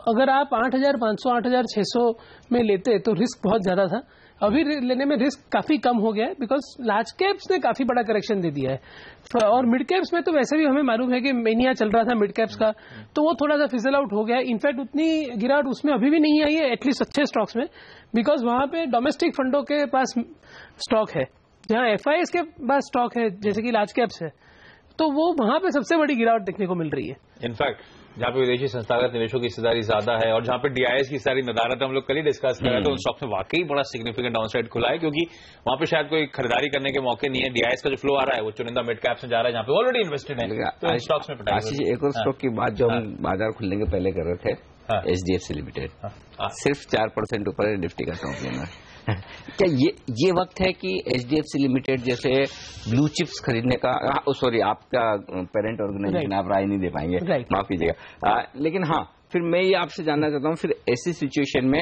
अगर आप 8,500 8,600 में लेते तो रिस्क बहुत ज्यादा था। अभी लेने में रिस्क काफी कम हो गया है, बिकॉज लार्ज कैप्स ने काफी बड़ा करेक्शन दे दिया है, और मिड कैप्स में तो वैसे भी हमें मालूम है कि मेनिया चल रहा था मिड कैप्स का, तो वो थोड़ा सा फिजल आउट हो गया है। इनफैक्ट उतनी गिरावट उसमें अभी भी नहीं आई है, एटलीस्ट अच्छे स्टॉक्स में, बिकॉज वहां पे डोमेस्टिक फंडों के पास स्टॉक है, जहां एफआईएस के पास स्टॉक है जैसे कि लार्ज कैप्स है, तो वो वहां पे सबसे बड़ी गिरावट देखने को मिल रही है। इनफैक्ट जहां पे विदेशी संस्थागत निवेशों की हिस्सेदारी ज्यादा है और जहां पे डीआईएस की सारी नदारत हम लोग कल ही डिस्कस कर रहे हैं, तो उन स्टॉक्स में वाकई बड़ा सिग्निफिकेंट डाउनसाइड खुला है, क्योंकि वहां पे शायद कोई खरीदारी करने के मौके नहीं है। डीआईएस का जो फ्लो आ रहा है वो चुनिंदा मिड कैप्स में जा रहा है, जहां पे ऑलरेडी इन्वेस्टेड है, तो स्टॉक्स में आशीष, एक और स्टॉक की बात जो हम बाजार खुलने के पहले कर रहे थे, एचडीएफसी लिमिटेड, सिर्फ 4% ऊपर है निफ्टी का टॉप लेना। क्या ये वक्त है कि एचडीएफसी लिमिटेड जैसे ब्लू चिप्स खरीदने का, सॉरी आपका पेरेंट ऑर्गेनाइजेशन, आप राय नहीं दे पाएंगे, माफ कीजिएगा, लेकिन हाँ, फिर मैं ये आपसे जानना चाहता हूँ, फिर ऐसी सिचुएशन में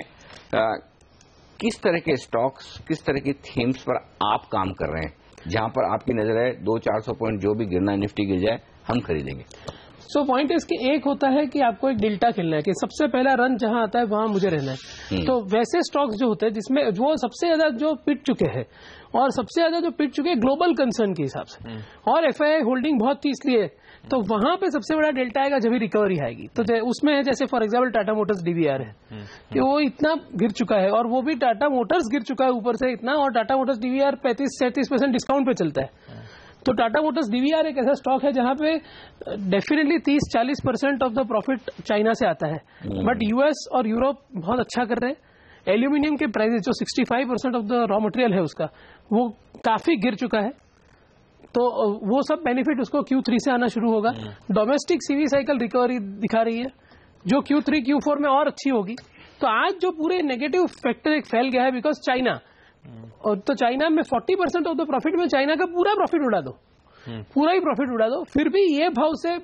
किस तरह के स्टॉक्स, किस तरह की थीम्स पर आप काम कर रहे हैं, जहां पर आपकी नजर है 200-400 पॉइंट जो भी गिरना, निफ्टी गिर जाए, हम खरीदेंगे? सो पॉइंट इसके एक होता है कि आपको एक डेल्टा खेलना है कि सबसे पहला रन जहां आता है वहां मुझे रहना है। तो वैसे स्टॉक्स जो होते हैं जिसमें वो सबसे ज्यादा जो पिट चुके हैं और सबसे ज्यादा जो पिट चुके हैं ग्लोबल कंसर्न के हिसाब से, और एफआईआई होल्डिंग बहुत थी इसलिए, तो वहां पे सबसे बड़ा डेल्टा आएगा जब भी रिकवरी आएगी। तो उसमें है जैसे for example Tata Motors DVR है कि वो इतना गिर चुका है, और वो भी टाटा मोटर्स गिर चुका है ऊपर से इतना, और टाटा मोटर्स डीवीआर 35-37% डिस्काउंट पे चलता है। तो टाटा मोटर्स डीवीआर एक ऐसा स्टॉक है जहां पे definitely 30-40% of the profit China से आता है, बट यूएस और यूरोप बहुत अच्छा कर रहे हैं। एल्यूमिनियम के प्राइसेस जो 65% ऑफ द रॉ मटेरियल है उसका, वो काफी गिर चुका है, तो वो सब बेनिफिट उसको Q3 से आना शुरू होगा। डोमेस्टिक सीवी साइकिल रिकवरी दिखा रही है जो Q3 Q4 में और अच्छी होगी। तो आज जो पूरे नेगेटिव फैक्टर एक फैल गया है बिकॉज चाइना, और तो चाइना में 40% ऑफ द प्रॉफिट में चाइना का पूरा प्रॉफिट उड़ा दो, पूरा ही प्रॉफिट उड़ा दो, फिर भी ये भाव से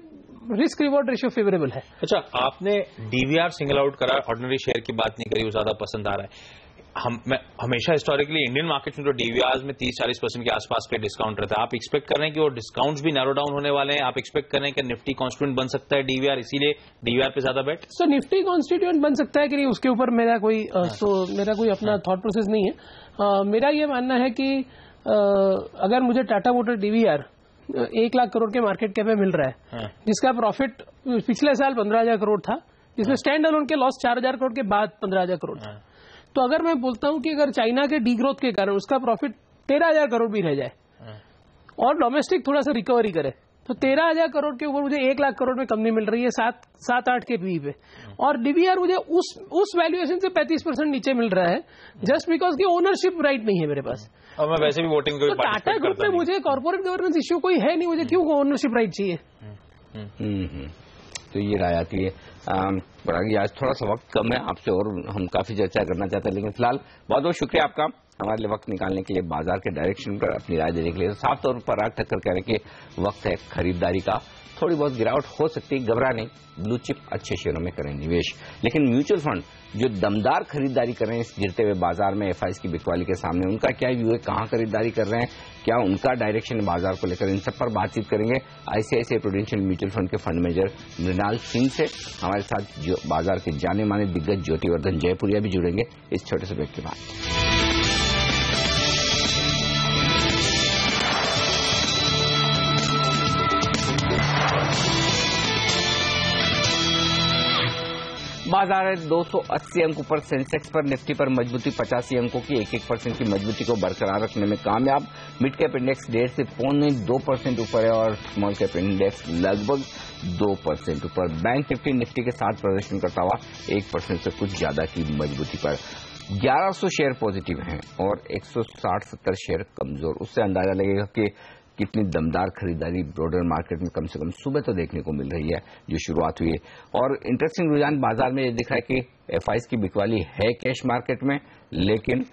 रिस्क रिवॉर्ड रेशियो फेवरेबल है। अच्छा, आपने डीवीआर सिंगल आउट करा, ऑर्डिनरी शेयर की बात नहीं करी, वो ज्यादा पसंद आ रहा है। हमेशा हिस्टोरिकली इंडियन मार्केट में तो डीवीआर में 30-40% के आसपास पे डिस्काउंट रहता है। आप एक्सपेक्ट कर रहे हैं कि वो डिस्काउंट्स भी नैरो डाउन होने वाले हैं? आप एक्सपेक्ट कर रहे हैं कि निफ्टी कॉन्स्टिट्यूएंट बन सकता है डीवीआर, इसीलिए डीवीआर पे ज्यादा बेट? सो निफ्टी कॉन्स्टिट्यूएंट बन सकता है कि नहीं, उसके ऊपर मेरा कोई अपना थॉट प्रोसेस नहीं है। मेरा ये मानना है कि अगर मुझे टाटा मोटर डीवीआर 1 लाख करोड़ के मार्केट कैप में मिल रहा है, जिसका प्रॉफिट पिछले साल 15,000 करोड़ था, जिसमें स्टैंड अलोन के लॉस 4,000 करोड़ के बाद 15,000 करोड़ था, तो अगर मैं बोलता हूं कि अगर चाइना के डीग्रोथ के कारण उसका प्रॉफिट 13,000 करोड़ भी रह जाए और डोमेस्टिक थोड़ा सा रिकवरी करे, तो 13,000 करोड़ के ऊपर मुझे 1 लाख करोड़ में कंपनी मिल रही है 7-8 के पी पे, और डीवीआर मुझे उस वैल्यूएशन से 35% नीचे मिल रहा है, जस्ट बिकॉज की ओनरशिप राइट नहीं है मेरे पास। और मैं वैसे भी वोटिंग तो टाटा ग्रुप में मुझे कॉर्पोरेट गवर्नेंस इश्यू कोई है नहीं, मुझे क्यों ओनरशिप राइट चाहिए? तो ये राय आती है। आज थोड़ा सा वक्त कम है आपसे, और हम काफी चर्चा करना चाहते हैं, लेकिन फिलहाल बहुत बहुत शुक्रिया आपका। हमारे लिए वक्त निकालने के लिए बाजार के डायरेक्शन पर अपनी राय देने के लिए। साफ तौर पर राज ठक्कर कह रहे हैं कि वक्त है खरीदारी का। थोड़ी बहुत गिरावट हो सकती है, घबरा नहीं, ब्लू चिप अच्छे शेयरों में करें निवेश। लेकिन म्यूचुअल फंड जो दमदार खरीदारी कर रहे हैं इस गिरते हुए बाजार में एफआईएस की बिकवाली के सामने, उनका क्या व्यू है, कहां खरीदारी कर रहे हैं, क्या उनका डायरेक्शन बाजार को लेकर, इन सब पर बातचीत करेंगे आईसीआईसीआई प्रूडेंशियल म्यूचुअल फंड के फंड मैनेजर मृणाल सिंह से। हमारे साथ जो बाजार के जाने माने दिग्गज ज्योतिवर्धन जयपुरिया भी जुड़ेंगे इस छोटे से ब्रेक के बाद। बाजार है 280 अंक ऊपर, सेंसेक्स पर, निफ्टी पर मजबूती 85 अंकों की, 1% की मजबूती को बरकरार रखने में कामयाब। मिड कैप इंडेक्स 1.5 से 2% ऊपर है और स्मॉल कैप इंडेक्स लगभग 2% ऊपर। बैंक निफ्टी के साथ प्रदर्शन करता हुआ 1% से कुछ ज्यादा की मजबूती पर। 1100 शेयर पॉजिटिव हैं और 160-70 शेयर कमजोर। उससे अंदाजा लगेगा कि कितनी दमदार खरीदारी ब्रॉडर मार्केट में कम से कम सुबह तो देखने को मिल रही है जो शुरुआत हुई है। और इंटरेस्टिंग रुझान बाजार में ये दिख रहा है कि एफआईएस की बिकवाली है कैश मार्केट में, लेकिन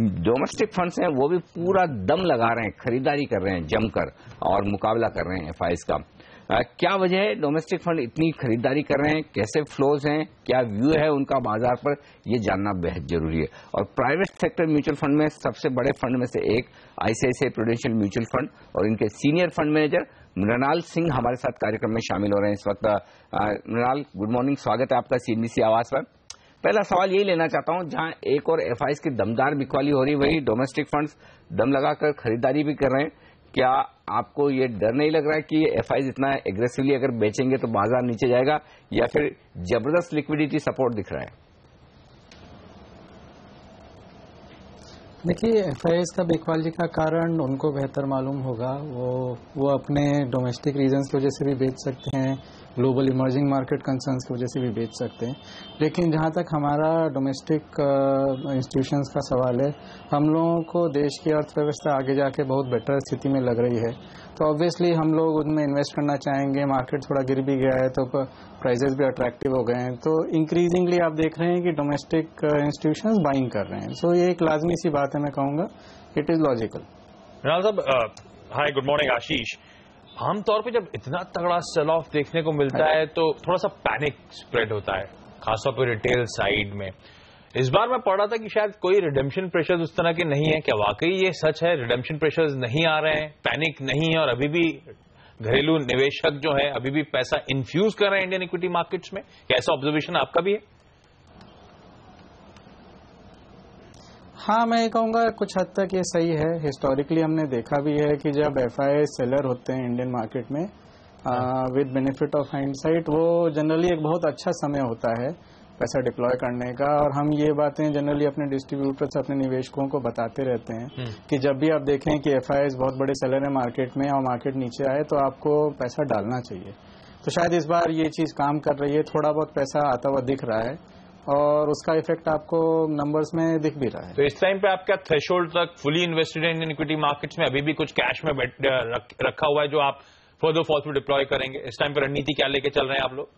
डोमेस्टिक फंड्स हैं वो भी पूरा दम लगा रहे हैं, खरीदारी कर रहे हैं जमकर और मुकाबला कर रहे हैं एफआईएस का। क्या वजह है डोमेस्टिक फंड इतनी खरीदारी कर रहे हैं, कैसे फ्लोज हैं, क्या व्यू है उनका बाजार पर, ये जानना बेहद जरूरी है। और प्राइवेट सेक्टर म्यूचुअल फंड में सबसे बड़े फंड में से एक आईसीआईसीआई प्रूडेंशियल म्यूचुअल फंड और इनके senior fund manager Mrinal Singh हमारे साथ कार्यक्रम में शामिल हो रहे हैं इस वक्त। मृणाल, गुड मॉर्निंग, स्वागत है आपका सीएनबीसी आवाज पर। पहला सवाल यही लेना चाहता हूं, जहां एक और एफआईएस की दमदार बिकवाली हो रही, वही डोमेस्टिक फंड्स दम लगाकर खरीदारी भी कर रहे हैं। क्या आपको ये डर नहीं लग रहा है कि एफआईएस इतना एग्रेसिवली अगर बेचेंगे तो बाजार नीचे जाएगा, या फिर जबरदस्त लिक्विडिटी सपोर्ट दिख रहा है? देखिए, एफआईएस का बिकवाली का कारण उनको बेहतर मालूम होगा। वो अपने डोमेस्टिक रीजन्स की वजह से भी बेच सकते हैं, ग्लोबल इमर्जिंग मार्केट कंसर्न्स की वजह से भी बेच सकते हैं। लेकिन जहां तक हमारा डोमेस्टिक इंस्टीट्यूशंस का सवाल है, हम लोगों को देश की अर्थव्यवस्था आगे जाके बहुत बेटर स्थिति में लग रही है, तो ऑब्वियसली हम लोग उनमें इन्वेस्ट करना चाहेंगे। मार्केट थोड़ा गिर भी गया है तो प्राइजेस भी अट्रैक्टिव हो गए हैं, तो इंक्रीजिंगली आप देख रहे हैं कि डोमेस्टिक इंस्टीट्यूशंस बाइंग कर रहे हैं। सो ये एक लाजमी सी बात है, मैं कहूँगा इट इज लॉजिकल। मृणाल साहब, हाय, गुड मॉर्निंग। आशीष, आमतौर पे जब इतना तगड़ा सेल ऑफ देखने को मिलता है तो थोड़ा सा पैनिक स्प्रेड होता है, खासतौर पर रिटेल साइड में। इस बार मैं पढ़ रहा था कि शायद कोई रिडेम्पशन प्रेशर्स उस तरह के नहीं है। क्या वाकई ये सच है, रिडेम्पशन प्रेशर्स नहीं आ रहे हैं, पैनिक नहीं है और अभी भी घरेलू निवेशक जो है अभी भी पैसा इन्फ्यूज कर रहे हैं इंडियन इक्विटी मार्केट्स में? कैसा ऑब्जर्वेशन आपका भी है? हाँ, मैं कहूँगा कुछ हद तक ये सही है। हिस्टोरिकली हमने देखा भी है कि जब एफआईआई सेलर होते हैं इंडियन मार्केट में, विद बेनिफिट ऑफ हाइंडसाइट, वो जनरली एक बहुत अच्छा समय होता है पैसा डिप्लॉय करने का। और हम ये बातें जनरली अपने डिस्ट्रीब्यूटर्स, अपने निवेशकों को बताते रहते हैं कि जब भी आप देखें कि एफआईआईज बहुत बड़े सेलर है मार्केट में और मार्केट नीचे आए तो आपको पैसा डालना चाहिए। तो शायद इस बार ये चीज काम कर रही है, थोड़ा बहुत पैसा आता हुआ दिख रहा है और उसका इफेक्ट आपको नंबर्स में दिख भी रहा है। तो इस टाइम पे आप क्या थ्रेशोल्ड तक फुली इन्वेस्टेड है इंडियन इक्विटी मार्केट्स में? अभी भी कुछ कैश में रखा हुआ है जो आप फर्दर फॉल्स में डिप्लॉय करेंगे? इस टाइम पे रणनीति क्या लेके चल रहे हैं आप लोग?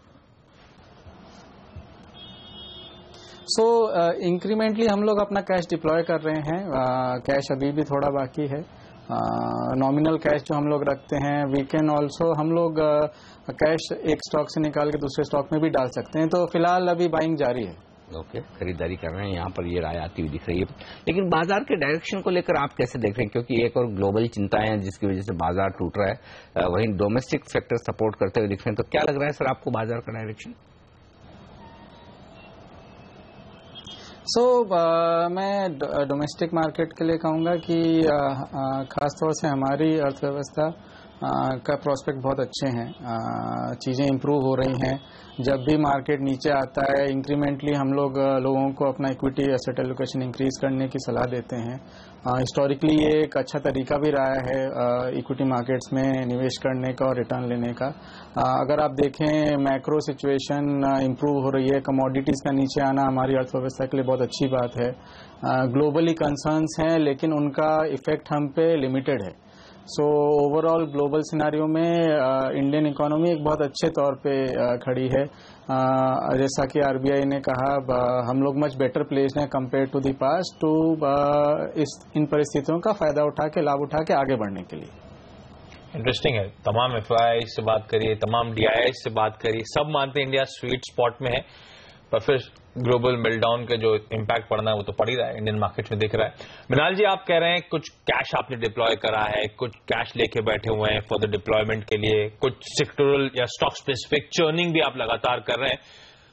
सो इंक्रीमेंटली हम लोग अपना कैश डिप्लॉय कर रहे हैं। कैश अभी भी थोड़ा बाकी है। नॉमिनल कैश जो हम लोग रखते हैं, वी कैन ऑल्सो, हम लोग कैश एक स्टॉक से निकाल के दूसरे स्टॉक में भी डाल सकते हैं। तो फिलहाल अभी बाइंग जारी है। ओके, खरीदारी कर रहे हैं, यहाँ पर ये राय आती हुई दिख रही है। लेकिन बाजार के डायरेक्शन को लेकर आप कैसे देख रहे हैं? क्योंकि एक और ग्लोबल चिंताएं हैं जिसकी वजह से बाजार टूट रहा है, वहीं डोमेस्टिक फैक्टर सपोर्ट करते हुए दिख रहे हैं। तो क्या लग रहा है सर आपको बाजार का डायरेक्शन? मैं डोमेस्टिक मार्केट के लिए कहूँगा कि खासतौर से हमारी अर्थव्यवस्था का प्रोस्पेक्ट बहुत अच्छे हैं। चीज़ें इम्प्रूव हो रही हैं। जब भी मार्केट नीचे आता है, इंक्रीमेंटली हम लोगों को अपना इक्विटी एसेट एलोकेशन इंक्रीज करने की सलाह देते हैं। हिस्टोरिकली ये एक अच्छा तरीका भी रहा है इक्विटी मार्केट्स में निवेश करने का और रिटर्न लेने का। अगर आप देखें, मैक्रो सिचुएशन इम्प्रूव हो रही है, कमोडिटीज़ का नीचे आना हमारी अर्थव्यवस्था के लिए बहुत अच्छी बात है। ग्लोबली कंसर्न्स हैं लेकिन उनका इफेक्ट हम पे लिमिटेड है। सो ओवरऑल ग्लोबल सिनारियो में इंडियन इकोनॉमी एक बहुत अच्छे तौर पे खड़ी है। जैसा कि आरबीआई ने कहा, हम लोग मच बेटर प्लेस हैं compare to the past to इन परिस्थितियों का फायदा उठा के, लाभ उठा के आगे बढ़ने के लिए। इंटरेस्टिंग है, तमाम एफआई से बात करिए, तमाम डीआईआई से बात करिए, सब मानते हैं इंडिया स्वीट स्पॉट में है, पर फिर ग्लोबल मेल्टडाउन का जो इम्पैक्ट पड़ना है वो तो पड़ ही रहा है, इंडियन मार्केट में दिख रहा है। मृणाल जी, आप कह रहे हैं कुछ कैश आपने डिप्लॉय करा है, कुछ कैश लेके बैठे हुए हैं फॉर द डिप्लॉयमेंट के लिए, कुछ सेक्टोरल या स्टॉक स्पेसिफिक चर्निंग भी आप लगातार कर रहे हैं,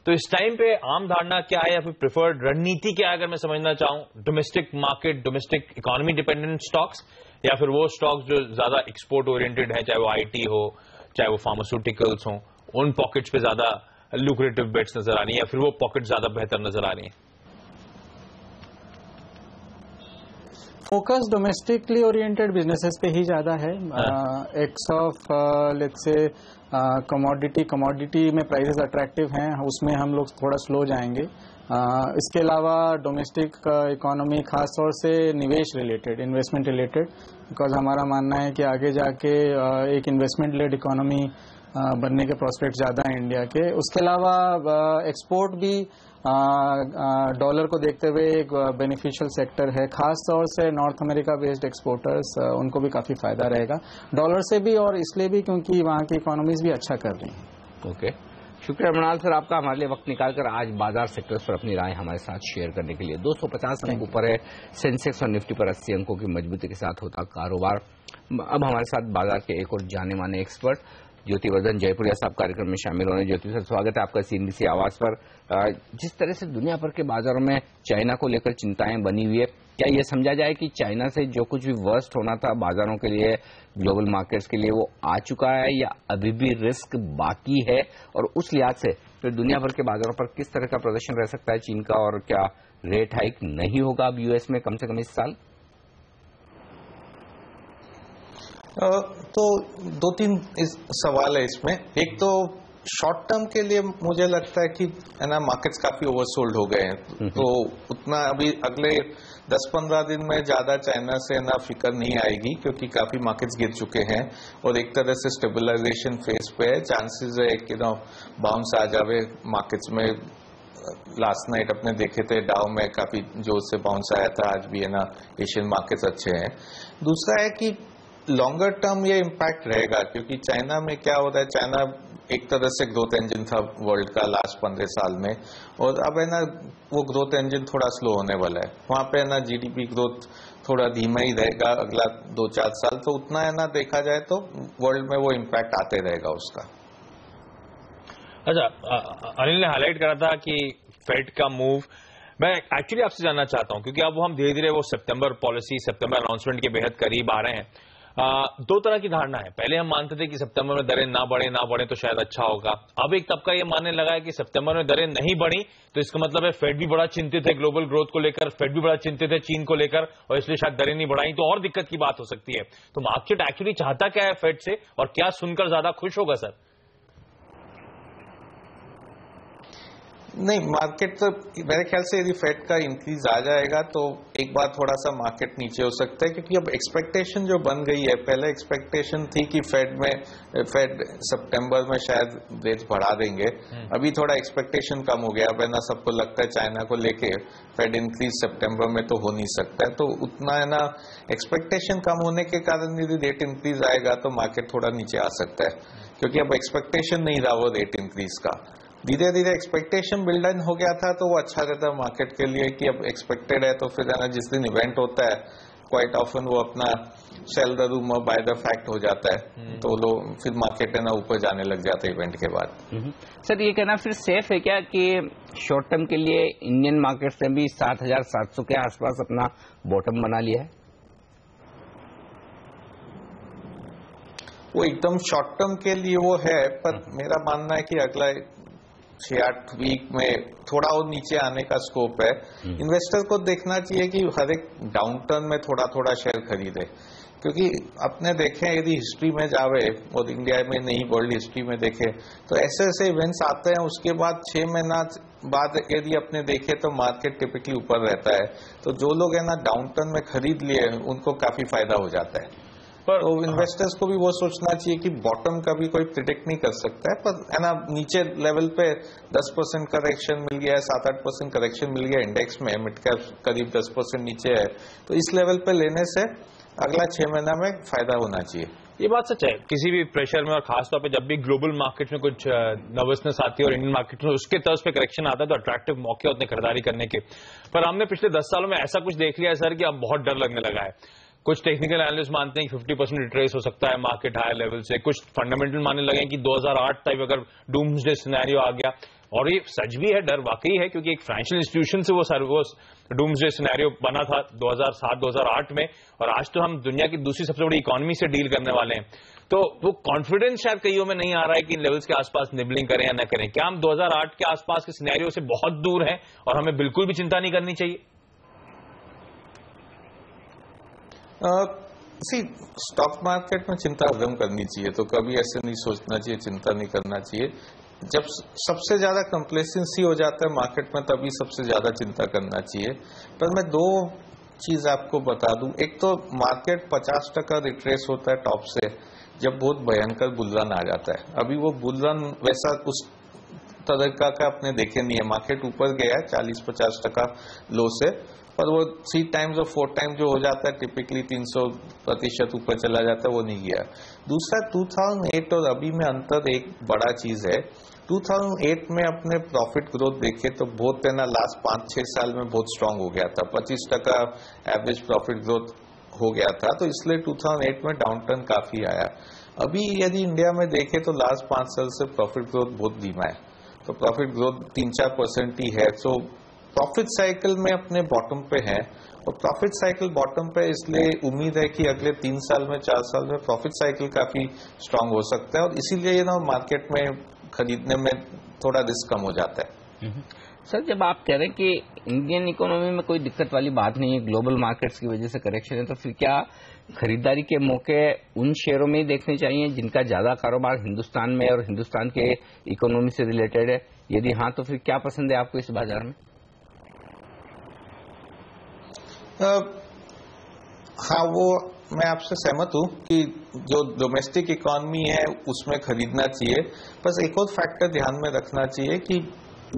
तो इस टाइम पे आम धारणा क्या है या फिर प्रिफर्ड रणनीति क्या है, अगर मैं समझना चाहूं? Domestic market, domestic economy dependent stocks, या फिर वो स्टॉक्स जो ज्यादा एक्सपोर्ट ओरिएंटेड है, चाहे वो आईटी हो, चाहे वो फार्मास्यूटिकल्स हो, उन पॉकेट्स पे ज्यादा लुक्रेटिव बेट्स नजर आ रही है, या फिर वो पॉकेट ज्यादा बेहतर नजर आ रही है? फोकस डोमेस्टिकली ओरिएंटेड बिजनेसेस पे ही ज्यादा है। X of let's say commodity में प्राइसेस अट्रैक्टिव हैं, उसमें हम लोग थोड़ा स्लो जाएंगे। इसके अलावा डोमेस्टिक इकोनॉमी खास तौर से निवेश रिलेटेड, इन्वेस्टमेंट रिलेटेड, बिकॉज हमारा मानना है कि आगे जाके एक इन्वेस्टमेंट लेड इकोनॉमी बनने के प्रोस्पेक्ट ज्यादा है इंडिया के। उसके अलावा एक्सपोर्ट भी डॉलर को देखते हुए एक बेनिफिशियल सेक्टर है, खास तौर से नॉर्थ अमेरिका बेस्ड एक्सपोर्टर्स, उनको भी काफी फायदा रहेगा डॉलर से भी, और इसलिए भी क्योंकि वहां की इकोनॉमीज भी अच्छा कर रही हैं। ओके, शुक्रिया मृणाल सर आपका हमारे लिए वक्त निकालकर आज बाजार सेक्टर्स पर अपनी राय हमारे साथ शेयर करने के लिए। 250 अंक ऊपर है सेंसेक्स और निफ्टी पर 80 अंकों की मजबूती के साथ होता कारोबार। अब हमारे साथ बाजार के एक और जाने माने एक्सपर्ट ज्योतिवर्धन जयपुरिया साहब कार्यक्रम में शामिल होने। ज्योति सर, स्वागत है आपका सीएनबीसी आवाज पर। जिस तरह से दुनिया भर के बाजारों में चाइना को लेकर चिंताएं बनी हुई है, क्या यह समझा जाए कि चाइना से जो कुछ भी वर्स्ट होना था बाजारों के लिए, ग्लोबल मार्केट्स के लिए, वो आ चुका है या अभी भी रिस्क बाकी है? और उस लिहाज से फिर दुनिया भर के बाजारों पर किस तरह का प्रदर्शन रह सकता है चीन का, और क्या रेट हाइक नहीं होगा अब यूएस में कम से कम इस साल? तो दो तीन सवाल है इसमें। एक तो शॉर्ट टर्म के लिए मुझे लगता है कि मार्केट्स काफी ओवरसोल्ड हो गए हैं, तो उतना अभी अगले 10-15 दिन में ज्यादा चाइना से फिक्र नहीं आएगी, क्योंकि काफी मार्केट्स गिर चुके हैं और एक तरह से स्टेबलाइजेशन फेज पे है। चांसेस है कि बाउंस आ जावे मार्केट्स में। लास्ट नाइट अपने देखे थे डाउ में काफी जोर से बाउंस आया था, आज भी एशियन मार्केट्स अच्छे हैं। दूसरा है कि लॉन्गर टर्म ये इम्पैक्ट रहेगा, क्योंकि चाइना में क्या होता है, चाइना एक तरह से ग्रोथ इंजन था वर्ल्ड का लास्ट 15 साल में, और अब वो ग्रोथ इंजन थोड़ा स्लो होने वाला है। वहां पे जीडीपी ग्रोथ थोड़ा धीमा ही रहेगा अगला 2-4 साल, तो उतना देखा जाए तो वर्ल्ड में वो इम्पैक्ट आते रहेगा उसका। अच्छा, अनिल ने हाईलाइट करा था कि फेड का मूव, मैं एक्चुअली आपसे जानना चाहता हूं, क्योंकि अब हम धीरे धीरे वो सितंबर पॉलिसी, सितंबर अनाउंसमेंट के बेहद करीब आ रहे हैं। दो तरह की धारणा है। पहले हम मानते थे कि सितंबर में दरें ना बढ़े तो शायद अच्छा होगा। अब एक तबका ये मानने लगा है कि सितंबर में दरें नहीं बढ़ी तो इसका मतलब है फेड भी बड़ा चिंतित है ग्लोबल ग्रोथ को लेकर, फेड भी बड़ा चिंतित है चीन को लेकर, और इसलिए शायद दरें नहीं बढ़ाई तो और दिक्कत की बात हो सकती है। तो मार्केट एक्चुअली चाहता क्या है फेड से, और क्या सुनकर ज्यादा खुश होगा सर? नहीं, मार्केट तो मेरे ख्याल से यदि फेड का इंक्रीज आ जाएगा तो एक बार थोड़ा सा मार्केट नीचे हो सकता है, क्योंकि अब एक्सपेक्टेशन जो बन गई है, पहले एक्सपेक्टेशन थी कि फेड सितंबर में शायद रेट बढ़ा देंगे, अभी थोड़ा एक्सपेक्टेशन कम हो गया। अब सबको लगता है चाइना को लेके फेड इंक्रीज सितंबर में तो हो नहीं सकता है, तो उतना एक्सपेक्टेशन कम होने के कारण यदि रेट इंक्रीज आएगा तो मार्केट थोड़ा नीचे आ सकता है, क्योंकि अब एक्सपेक्टेशन नहीं रहा वो रेट इंक्रीज का। धीरे धीरे एक्सपेक्टेशन बिल्डन हो गया था तो वो अच्छा रहता है मार्केट के लिए कि अब एक्सपेक्टेड है, तो फिर जिस दिन इवेंट होता है क्वाइट ऑफन वो अपना sell the rumour buy the fact हो जाता है, तो लोग फिर मार्केट ऊपर जाने लग जाता है इवेंट के बाद। सर, ये कहना फिर सेफ है क्या कि शॉर्ट टर्म के लिए इंडियन मार्केट ने भी 7,700 के आसपास अपना बॉटम बना लिया है? वो एकदम शॉर्ट टर्म के लिए वो है, पर मेरा मानना है कि अगला 6-8 वीक में थोड़ा और नीचे आने का स्कोप है। इन्वेस्टर को देखना चाहिए कि हर एक डाउनटर्न में थोड़ा थोड़ा शेयर खरीदे, क्योंकि अपने देखें यदि हिस्ट्री में जावे और इंडिया में नहीं वर्ल्ड हिस्ट्री में देखे तो ऐसे ऐसे इवेंट्स आते हैं, उसके बाद 6 महीना बाद यदि अपने देखे तो मार्केट टिपिकली ऊपर रहता है, तो जो लोग डाउनटर्न में खरीद लिए उनको काफी फायदा हो जाता है। तो इन्वेस्टर्स को भी वो सोचना चाहिए कि बॉटम का भी कोई प्रिडिक्ट नहीं कर सकता है, पर है ना नीचे लेवल पे 10% करेक्शन मिल गया है, 7-8% करेक्शन मिल गया इंडेक्स में, मिड कैप करीब 10% नीचे है, तो इस लेवल पे लेने से अगला 6 महीना में फायदा होना चाहिए। ये बात सच है, किसी भी प्रेशर में और खासतौर पे जब भी ग्लोबल मार्केट में कुछ नर्वसनेस आती है और इंडियन मार्केट में उसके तर्ज पे करेक्शन आता है तो अट्रैक्टिव मौके होते हैं खरीदारी करने के। पर हमने पिछले 10 सालों में ऐसा कुछ देख लिया है सर कि अब बहुत डर लगने लगा है। कुछ टेक्निकल एनालिस्ट मानते हैं कि 50% रिट्रेस हो सकता है मार्केट हायर लेवल से, कुछ फंडामेंटल मानने लगे कि 2008 तक अगर डूम्सडे सिनेरियो आ गया, और ये सच भी है, डर वाकई है, क्योंकि एक फाइनेंशियल इंस्टीट्यूशन से वो डूम्सडे सिनेरियो बना था 2007-2008 में, और आज तो हम दुनिया की दूसरी सबसे बड़ी इकोनॉमी से डील करने वाले हैं। तो वो कॉन्फिडेंस शायद कईयों में नहीं आ रहा है कि इन लेवल्स के आसपास निबलिंग करें या न करें। क्या हम 2008 के आसपास के सिनेरियो से बहुत दूर हैं और हमें बिल्कुल भी चिंता नहीं करनी चाहिए? स्टॉक मार्केट में चिंता हजम करनी चाहिए, तो कभी ऐसे नहीं सोचना चाहिए, चिंता नहीं करना चाहिए। जब सबसे ज्यादा कंप्लेसेंसी हो जाता है मार्केट में तभी सबसे ज्यादा चिंता करना चाहिए। पर मैं 2 चीज आपको बता दूं, एक तो मार्केट 50% रिट्रेस होता है टॉप से जब बहुत भयंकर बुलरन आ जाता है। अभी वो बुलरन वैसा उस तरह का आपने देखे नहीं है, मार्केट ऊपर गया है 40-50% लो से, पर वो 3 टाइम्स और 4 टाइम्स जो हो जाता है टिपिकली 300% ऊपर चला जाता है, वो नहीं गया। दूसरा 2008 और अभी में अंतर एक बड़ा चीज है। 2008 में अपने प्रॉफिट ग्रोथ देखे तो बहुत है ना, लास्ट 5-6 साल में बहुत स्ट्रांग हो गया था, 25% एवरेज प्रॉफिट ग्रोथ हो गया था, तो इसलिए 2008 में डाउनटर्न काफी आया। अभी यदि इंडिया में देखे तो लास्ट 5 साल से प्रॉफिट ग्रोथ बहुत धीमा है, तो प्रॉफिट ग्रोथ 3-4% ही है। तो प्रॉफिट साइकिल में अपने बॉटम पे है, और प्रॉफिट साइकिल बॉटम पे, इसलिए उम्मीद है कि अगले 3 साल में 4 साल में प्रॉफिट साइकिल काफी स्ट्रांग हो सकता है, और इसीलिए ना मार्केट में खरीदने में थोड़ा रिस्क कम हो जाता है। सर, जब आप कह रहे हैं कि इंडियन इकोनॉमी में कोई दिक्कत वाली बात नहीं है, ग्लोबल मार्केट्स की वजह से करेक्शन है, तो फिर क्या खरीदारी के मौके उन शेयरों में ही देखने चाहिए जिनका ज्यादा कारोबार हिंदुस्तान में और हिंदुस्तान के इकोनॉमी से रिलेटेड है? यदि हाँ, तो फिर क्या पसंद है आपको इस बाजार में? हाँ, वो मैं आपसे सहमत हूँ कि जो डोमेस्टिक इकोनॉमी है उसमें खरीदना चाहिए। बस एक और फैक्टर ध्यान में रखना चाहिए कि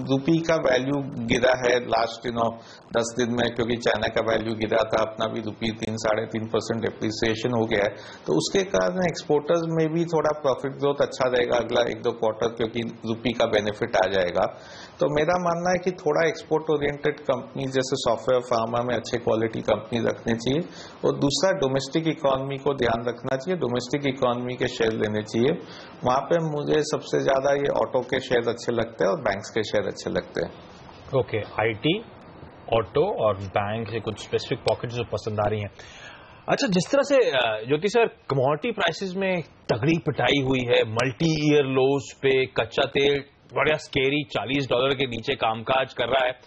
रूपी का वैल्यू गिरा है लास्ट 10 दिन में, क्योंकि चाइना का वैल्यू गिरा था, अपना भी रूपी 3-3.5% डिप्रिसिएशन हो गया है, तो उसके कारण एक्सपोर्टर्स में भी थोड़ा प्रॉफिट ग्रोथ अच्छा रहेगा अगला 1-2 क्वार्टर, क्योंकि रूपी का बेनिफिट आ जाएगा। तो मेरा मानना है कि थोड़ा एक्सपोर्ट ओरिएंटेड कंपनी जैसे सॉफ्टवेयर फार्मा में अच्छे क्वालिटी कंपनी रखनी चाहिए, और दूसरा डोमेस्टिक इकोनॉमी को ध्यान रखना चाहिए, डोमेस्टिक इकोनॉमी के शेयर लेने चाहिए। वहां पे मुझे सबसे ज्यादा ये ऑटो के शेयर अच्छे लगते हैं और बैंक्स के शेयर अच्छे लगते हैं। ओके, आईटी, ऑटो और बैंक से कुछ स्पेसिफिक पॉकेट्स जो पसंद आ रही हैं। अच्छा, जिस तरह से ज्योति सर कमोडिटी प्राइसेस में तगड़ी पिटाई हुई है, मल्टी ईयर लोज पे कच्चा तेल बड़ा स्केरी $40 के नीचे कामकाज कर रहा है,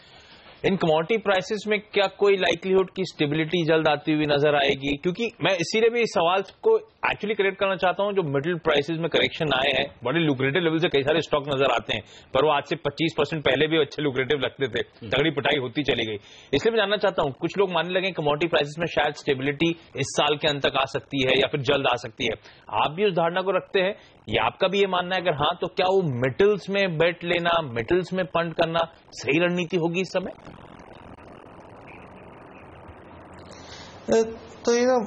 इन कमोडिटी प्राइसेस में क्या कोई लाइक्लीहुड की स्टेबिलिटी जल्द आती हुई नजर आएगी? क्योंकि मैं इसीलिए भी इस सवाल को एक्चुअली करेक्ट करना चाहता हूं, जो मिडिल प्राइसेस में करेक्शन आए हैं, बड़े लुक्रेटिव लेवल से कई सारे स्टॉक नजर आते हैं, पर वो आज से 25% पहले भी अच्छे लुक्रेटिव लगते थे, तगड़ी पिटाई होती चली गई। इसलिए मैं जानना चाहता हूं, कुछ लोग मानने लगे कमोडिटी प्राइसेस में शायद स्टेबिलिटी इस साल के अंत तक आ सकती है या फिर जल्द आ सकती है। आप भी उस धारणा को रखते हैं, या आपका भी ये मानना है? अगर हाँ, तो क्या वो मेटल्स में बेट लेना, मेटल्स में फंड करना सही रणनीति होगी इस समय? तो ये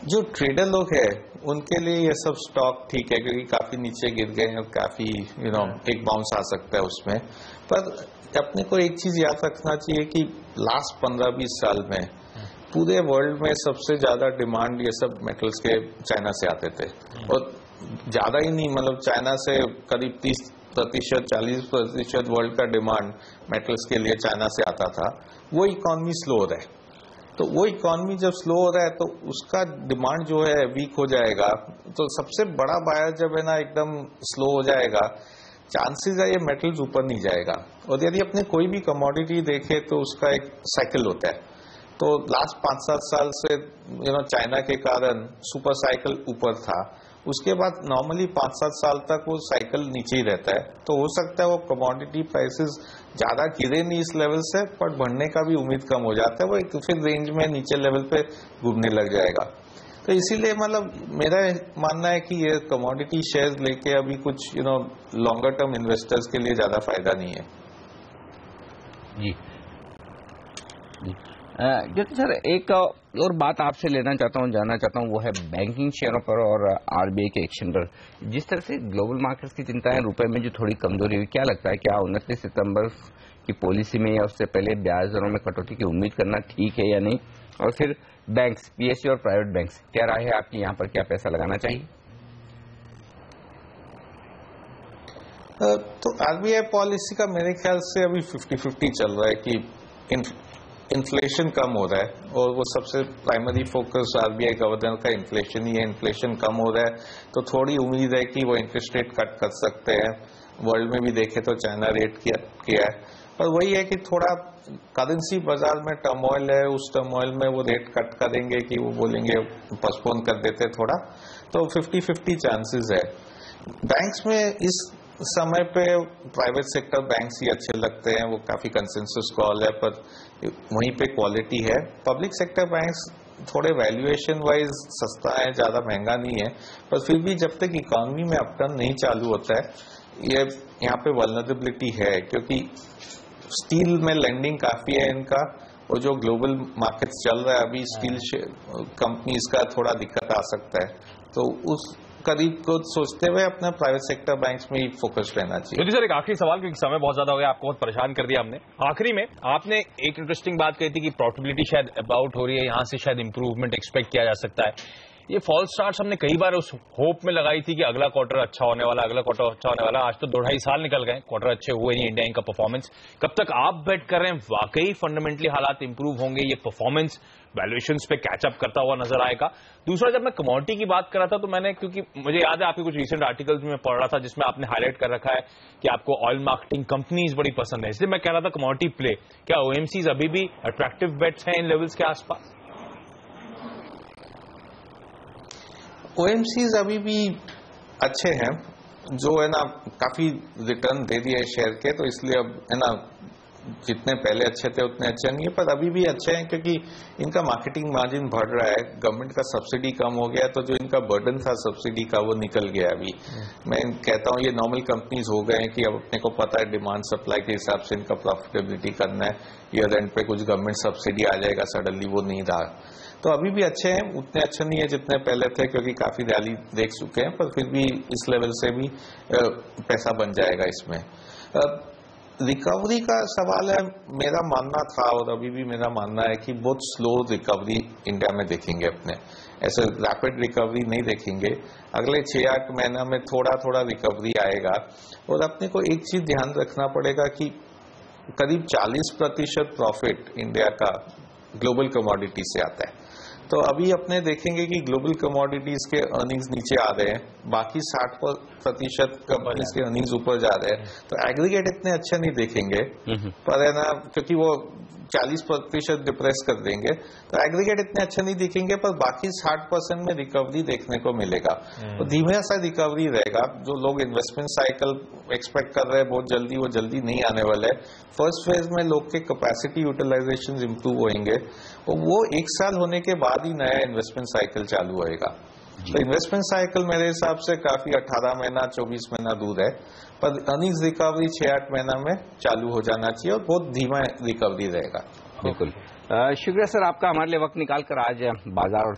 जो ट्रेडर लोग हैं उनके लिए ये सब स्टॉक ठीक है, क्योंकि काफी नीचे गिर गए हैं और काफी एक बाउंस आ सकता है उसमें। पर अपने को एक चीज याद रखना चाहिए कि लास्ट 15-20 साल में पूरे वर्ल्ड में सबसे ज्यादा डिमांड ये सब मेटल्स के चाइना से आते थे, और ज्यादा ही नहीं, मतलब चाइना से करीब 30%, 40% वर्ल्ड का डिमांड मेटल्स के लिए चाइना से आता था। वो इकोनॉमी स्लो हो रहा है, तो वो इकोनॉमी जब स्लो हो रहा है तो उसका डिमांड जो है वीक हो जाएगा, तो सबसे बड़ा बायर जब है ना एकदम स्लो हो जाएगा, चांसेस है ये मेटल्स ऊपर नहीं जाएगा। और यदि अपने कोई भी कमोडिटी देखे तो उसका एक साइकिल होता है, तो लास्ट 5-7 साल से चाइना के कारण सुपर साइकिल ऊपर था, उसके बाद नॉर्मली 5-7 साल तक वो साइकिल नीचे ही रहता है। तो हो सकता है वो कमोडिटी प्राइसेस ज्यादा गिरे नहीं इस लेवल से, पर बढ़ने का भी उम्मीद कम हो जाता है, वो एक फिर रेंज में नीचे लेवल पे घूमने लग जाएगा। तो इसीलिए मतलब मेरा मानना है कि ये कमोडिटी शेयर लेके अभी कुछ लॉन्गर टर्म इन्वेस्टर्स के लिए ज्यादा फायदा नहीं है। जी जैसे सर एक और बात आपसे जानना चाहता हूं वो है बैंकिंग शेयरों पर और आरबीआई के एक्शन पर। जिस तरह से ग्लोबल मार्केट्स की चिंता है, रुपए में जो थोड़ी कमजोरी हुई, क्या लगता है क्या 29 सितंबर की पॉलिसी में या उससे पहले ब्याज दरों में कटौती की उम्मीद करना ठीक है या नहीं? और फिर बैंक्स, पीएसयू और प्राइवेट बैंक्स, क्या राय है आपकी, यहाँ पर क्या पैसा लगाना चाहिए? तो आरबीआई पॉलिसी का मेरे ख्याल से अभी 50-50 चल रहा है कि इन्फ्लेशन कम हो रहा है और वो सबसे प्राइमरी फोकस आरबीआई गवर्नर का इन्फ्लेशन ही है। इन्फ्लेशन कम हो रहा है तो थोड़ी उम्मीद है कि वो इंटरेस्ट रेट कट कर सकते हैं। वर्ल्ड में भी देखे तो चाइना रेट किया है, पर वही है कि थोड़ा करेंसी बाजार में टर्मोइल है, उस टर्मोइल में वो रेट कट करेंगे कि वो बोलेंगे पोस्टपोन कर देते थोड़ा, तो 50-50 चांसेस है। बैंक्स में इस समय पे प्राइवेट सेक्टर बैंक्स ही अच्छे लगते हैं, वो काफी कंसेंसस कॉल है, पर वहीं पे क्वालिटी है। पब्लिक सेक्टर बैंक्स थोड़े वैल्यूएशन वाइज सस्ता है, ज्यादा महंगा नहीं है, पर फिर भी जब तक इकोनॉमी में अपटर्न नहीं चालू होता है ये यहाँ पे वल्नरेबिलिटी है, क्योंकि स्टील में लेंडिंग काफी है इनका, और जो ग्लोबल मार्केट्स चल रहा है अभी स्टील कंपनीज का थोड़ा दिक्कत आ सकता है, तो उस करीब को सोचते हुए अपना प्राइवेट सेक्टर बैंक्स में ही फोकस रहना चाहिए। सर एक आखिरी सवाल, क्योंकि समय बहुत ज्यादा हो गया, आपको बहुत परेशान कर दिया हमने। आखिरी में आपने एक इंटरेस्टिंग बात कही थी कि प्रॉफिटेबिलिटी शायद अबाउट हो रही है, यहां से शायद इंप्रूवमेंट एक्सपेक्ट किया जा सकता है। ये फॉल्स स्टार्ट्स हमने कई बार उस होप में लगाई थी कि अगला क्वार्टर अच्छा होने वाला, अगला क्वार्टर अच्छा होने वाला। आज तो 2-2.5 साल निकल गए, क्वार्टर अच्छे हुए नहीं इंडिया का परफॉर्मेंस। कब तक आप बेट कर रहे हैं वाकई फंडामेंटली हालात इंप्रूव होंगे, ये परफॉर्मेंस वैल्यूएशंस पे कैचअप करता हुआ नजर आएगा? दूसरा, जब मैं कमोडिटी की बात कर रहा था तो मैंने, क्योंकि मुझे याद है आपके कुछ रिसेंट आर्टिकल्स में पढ़ रहा था जिसमें आपने हाईलाइट कर रखा है कि आपको ऑयल मार्केटिंग कंपनीज बड़ी पसंद है, इसलिए मैं कह रहा था कमोडिटी प्ले, क्या ओएमसीज अभी भी अट्रैक्टिव बेट्स हैं इन लेवल्स के आसपास? ओएमसीज अभी भी अच्छे हैं, जो है ना काफी रिटर्न दे दिए शेयर के, तो इसलिए अब है ना जितने पहले अच्छे थे उतने अच्छे नहीं है, पर अभी भी अच्छे हैं क्योंकि इनका मार्केटिंग मार्जिन बढ़ रहा है, गवर्नमेंट का सब्सिडी कम हो गया, तो जो इनका बर्डन था सब्सिडी का वो निकल गया। अभी मैं कहता हूँ ये नॉर्मल कंपनीज हो गए हैं कि अब अपने को पता है डिमांड सप्लाई के हिसाब से इनका प्रॉफिटेबिलिटी करना है, ईयर एंड पे कुछ गवर्नमेंट सब्सिडी आ जाएगा सडनली, वो नहीं रहा। तो अभी भी अच्छे हैं, उतने अच्छे नहीं है जितने पहले थे क्योंकि काफी रैली देख चुके हैं, पर फिर भी इस लेवल से भी पैसा बन जाएगा इसमें। रिकवरी का सवाल है, मेरा मानना था और अभी भी मेरा मानना है कि बहुत स्लो रिकवरी इंडिया में देखेंगे, अपने ऐसे रैपिड रिकवरी नहीं देखेंगे। अगले 6-8 महीना में थोड़ा थोड़ा रिकवरी आएगा, और अपने को एक चीज ध्यान रखना पड़ेगा कि करीब 40% प्रॉफिट इंडिया का ग्लोबल कमोडिटी से आता है। तो अभी अपने देखेंगे कि ग्लोबल कमोडिटीज के अर्निंग्स नीचे आ रहे हैं, बाकी 60% कंपनीज के अर्निंग्स ऊपर जा रहे हैं, तो एग्रीगेट इतने अच्छे नहीं देखेंगे, पर है ना क्योंकि वो 40% डिप्रेस कर देंगे, तो एग्रीगेट इतने अच्छे नहीं दिखेंगे, पर बाकी 60% में रिकवरी देखने को मिलेगा। तो धीमे सा रिकवरी रहेगा। जो लोग इन्वेस्टमेंट साइकिल एक्सपेक्ट कर रहे हैं बहुत जल्दी, वो जल्दी नहीं आने वाले है। फर्स्ट फेज में लोग के कैपेसिटी यूटिलाइजेशन इंप्रूव होंगे, और वो 1 साल होने के बाद ही नया इन्वेस्टमेंट साइकिल चालू होएगा। तो इन्वेस्टमेंट साइकिल मेरे हिसाब से काफी 18 महीना 24 महीना दूर है, पर अर्निंग्स रिकवरी 6-8 महीना में चालू हो जाना चाहिए, और बहुत धीमा रिकवरी रहेगा। बिल्कुल, शुक्रिया सर आपका हमारे लिए वक्त निकाल कर आज बाजार और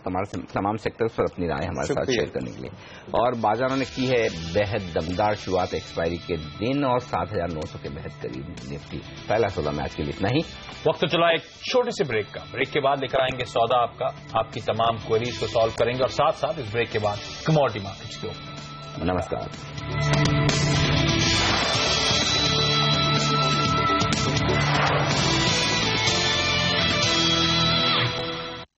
तमाम सेक्टर्स पर अपनी राय हमारे साथ शेयर करने के लिए। और बाजारों ने की है बेहद दमदार शुरुआत एक्सपायरी के दिन, और 7,900 के बेहद करीब निफ्टी। पहला सौदा में आज के लिए इतना ही। वक्त चला एक छोटे से ब्रेक का। ब्रेक के बाद लेकर आएंगे सौदा आपका, आपकी तमाम क्वेरीज को सॉल्व करेंगे, और साथ साथ इस ब्रेक के बाद कमोडिटी मार्केट्स के ऊपर। नमस्कार।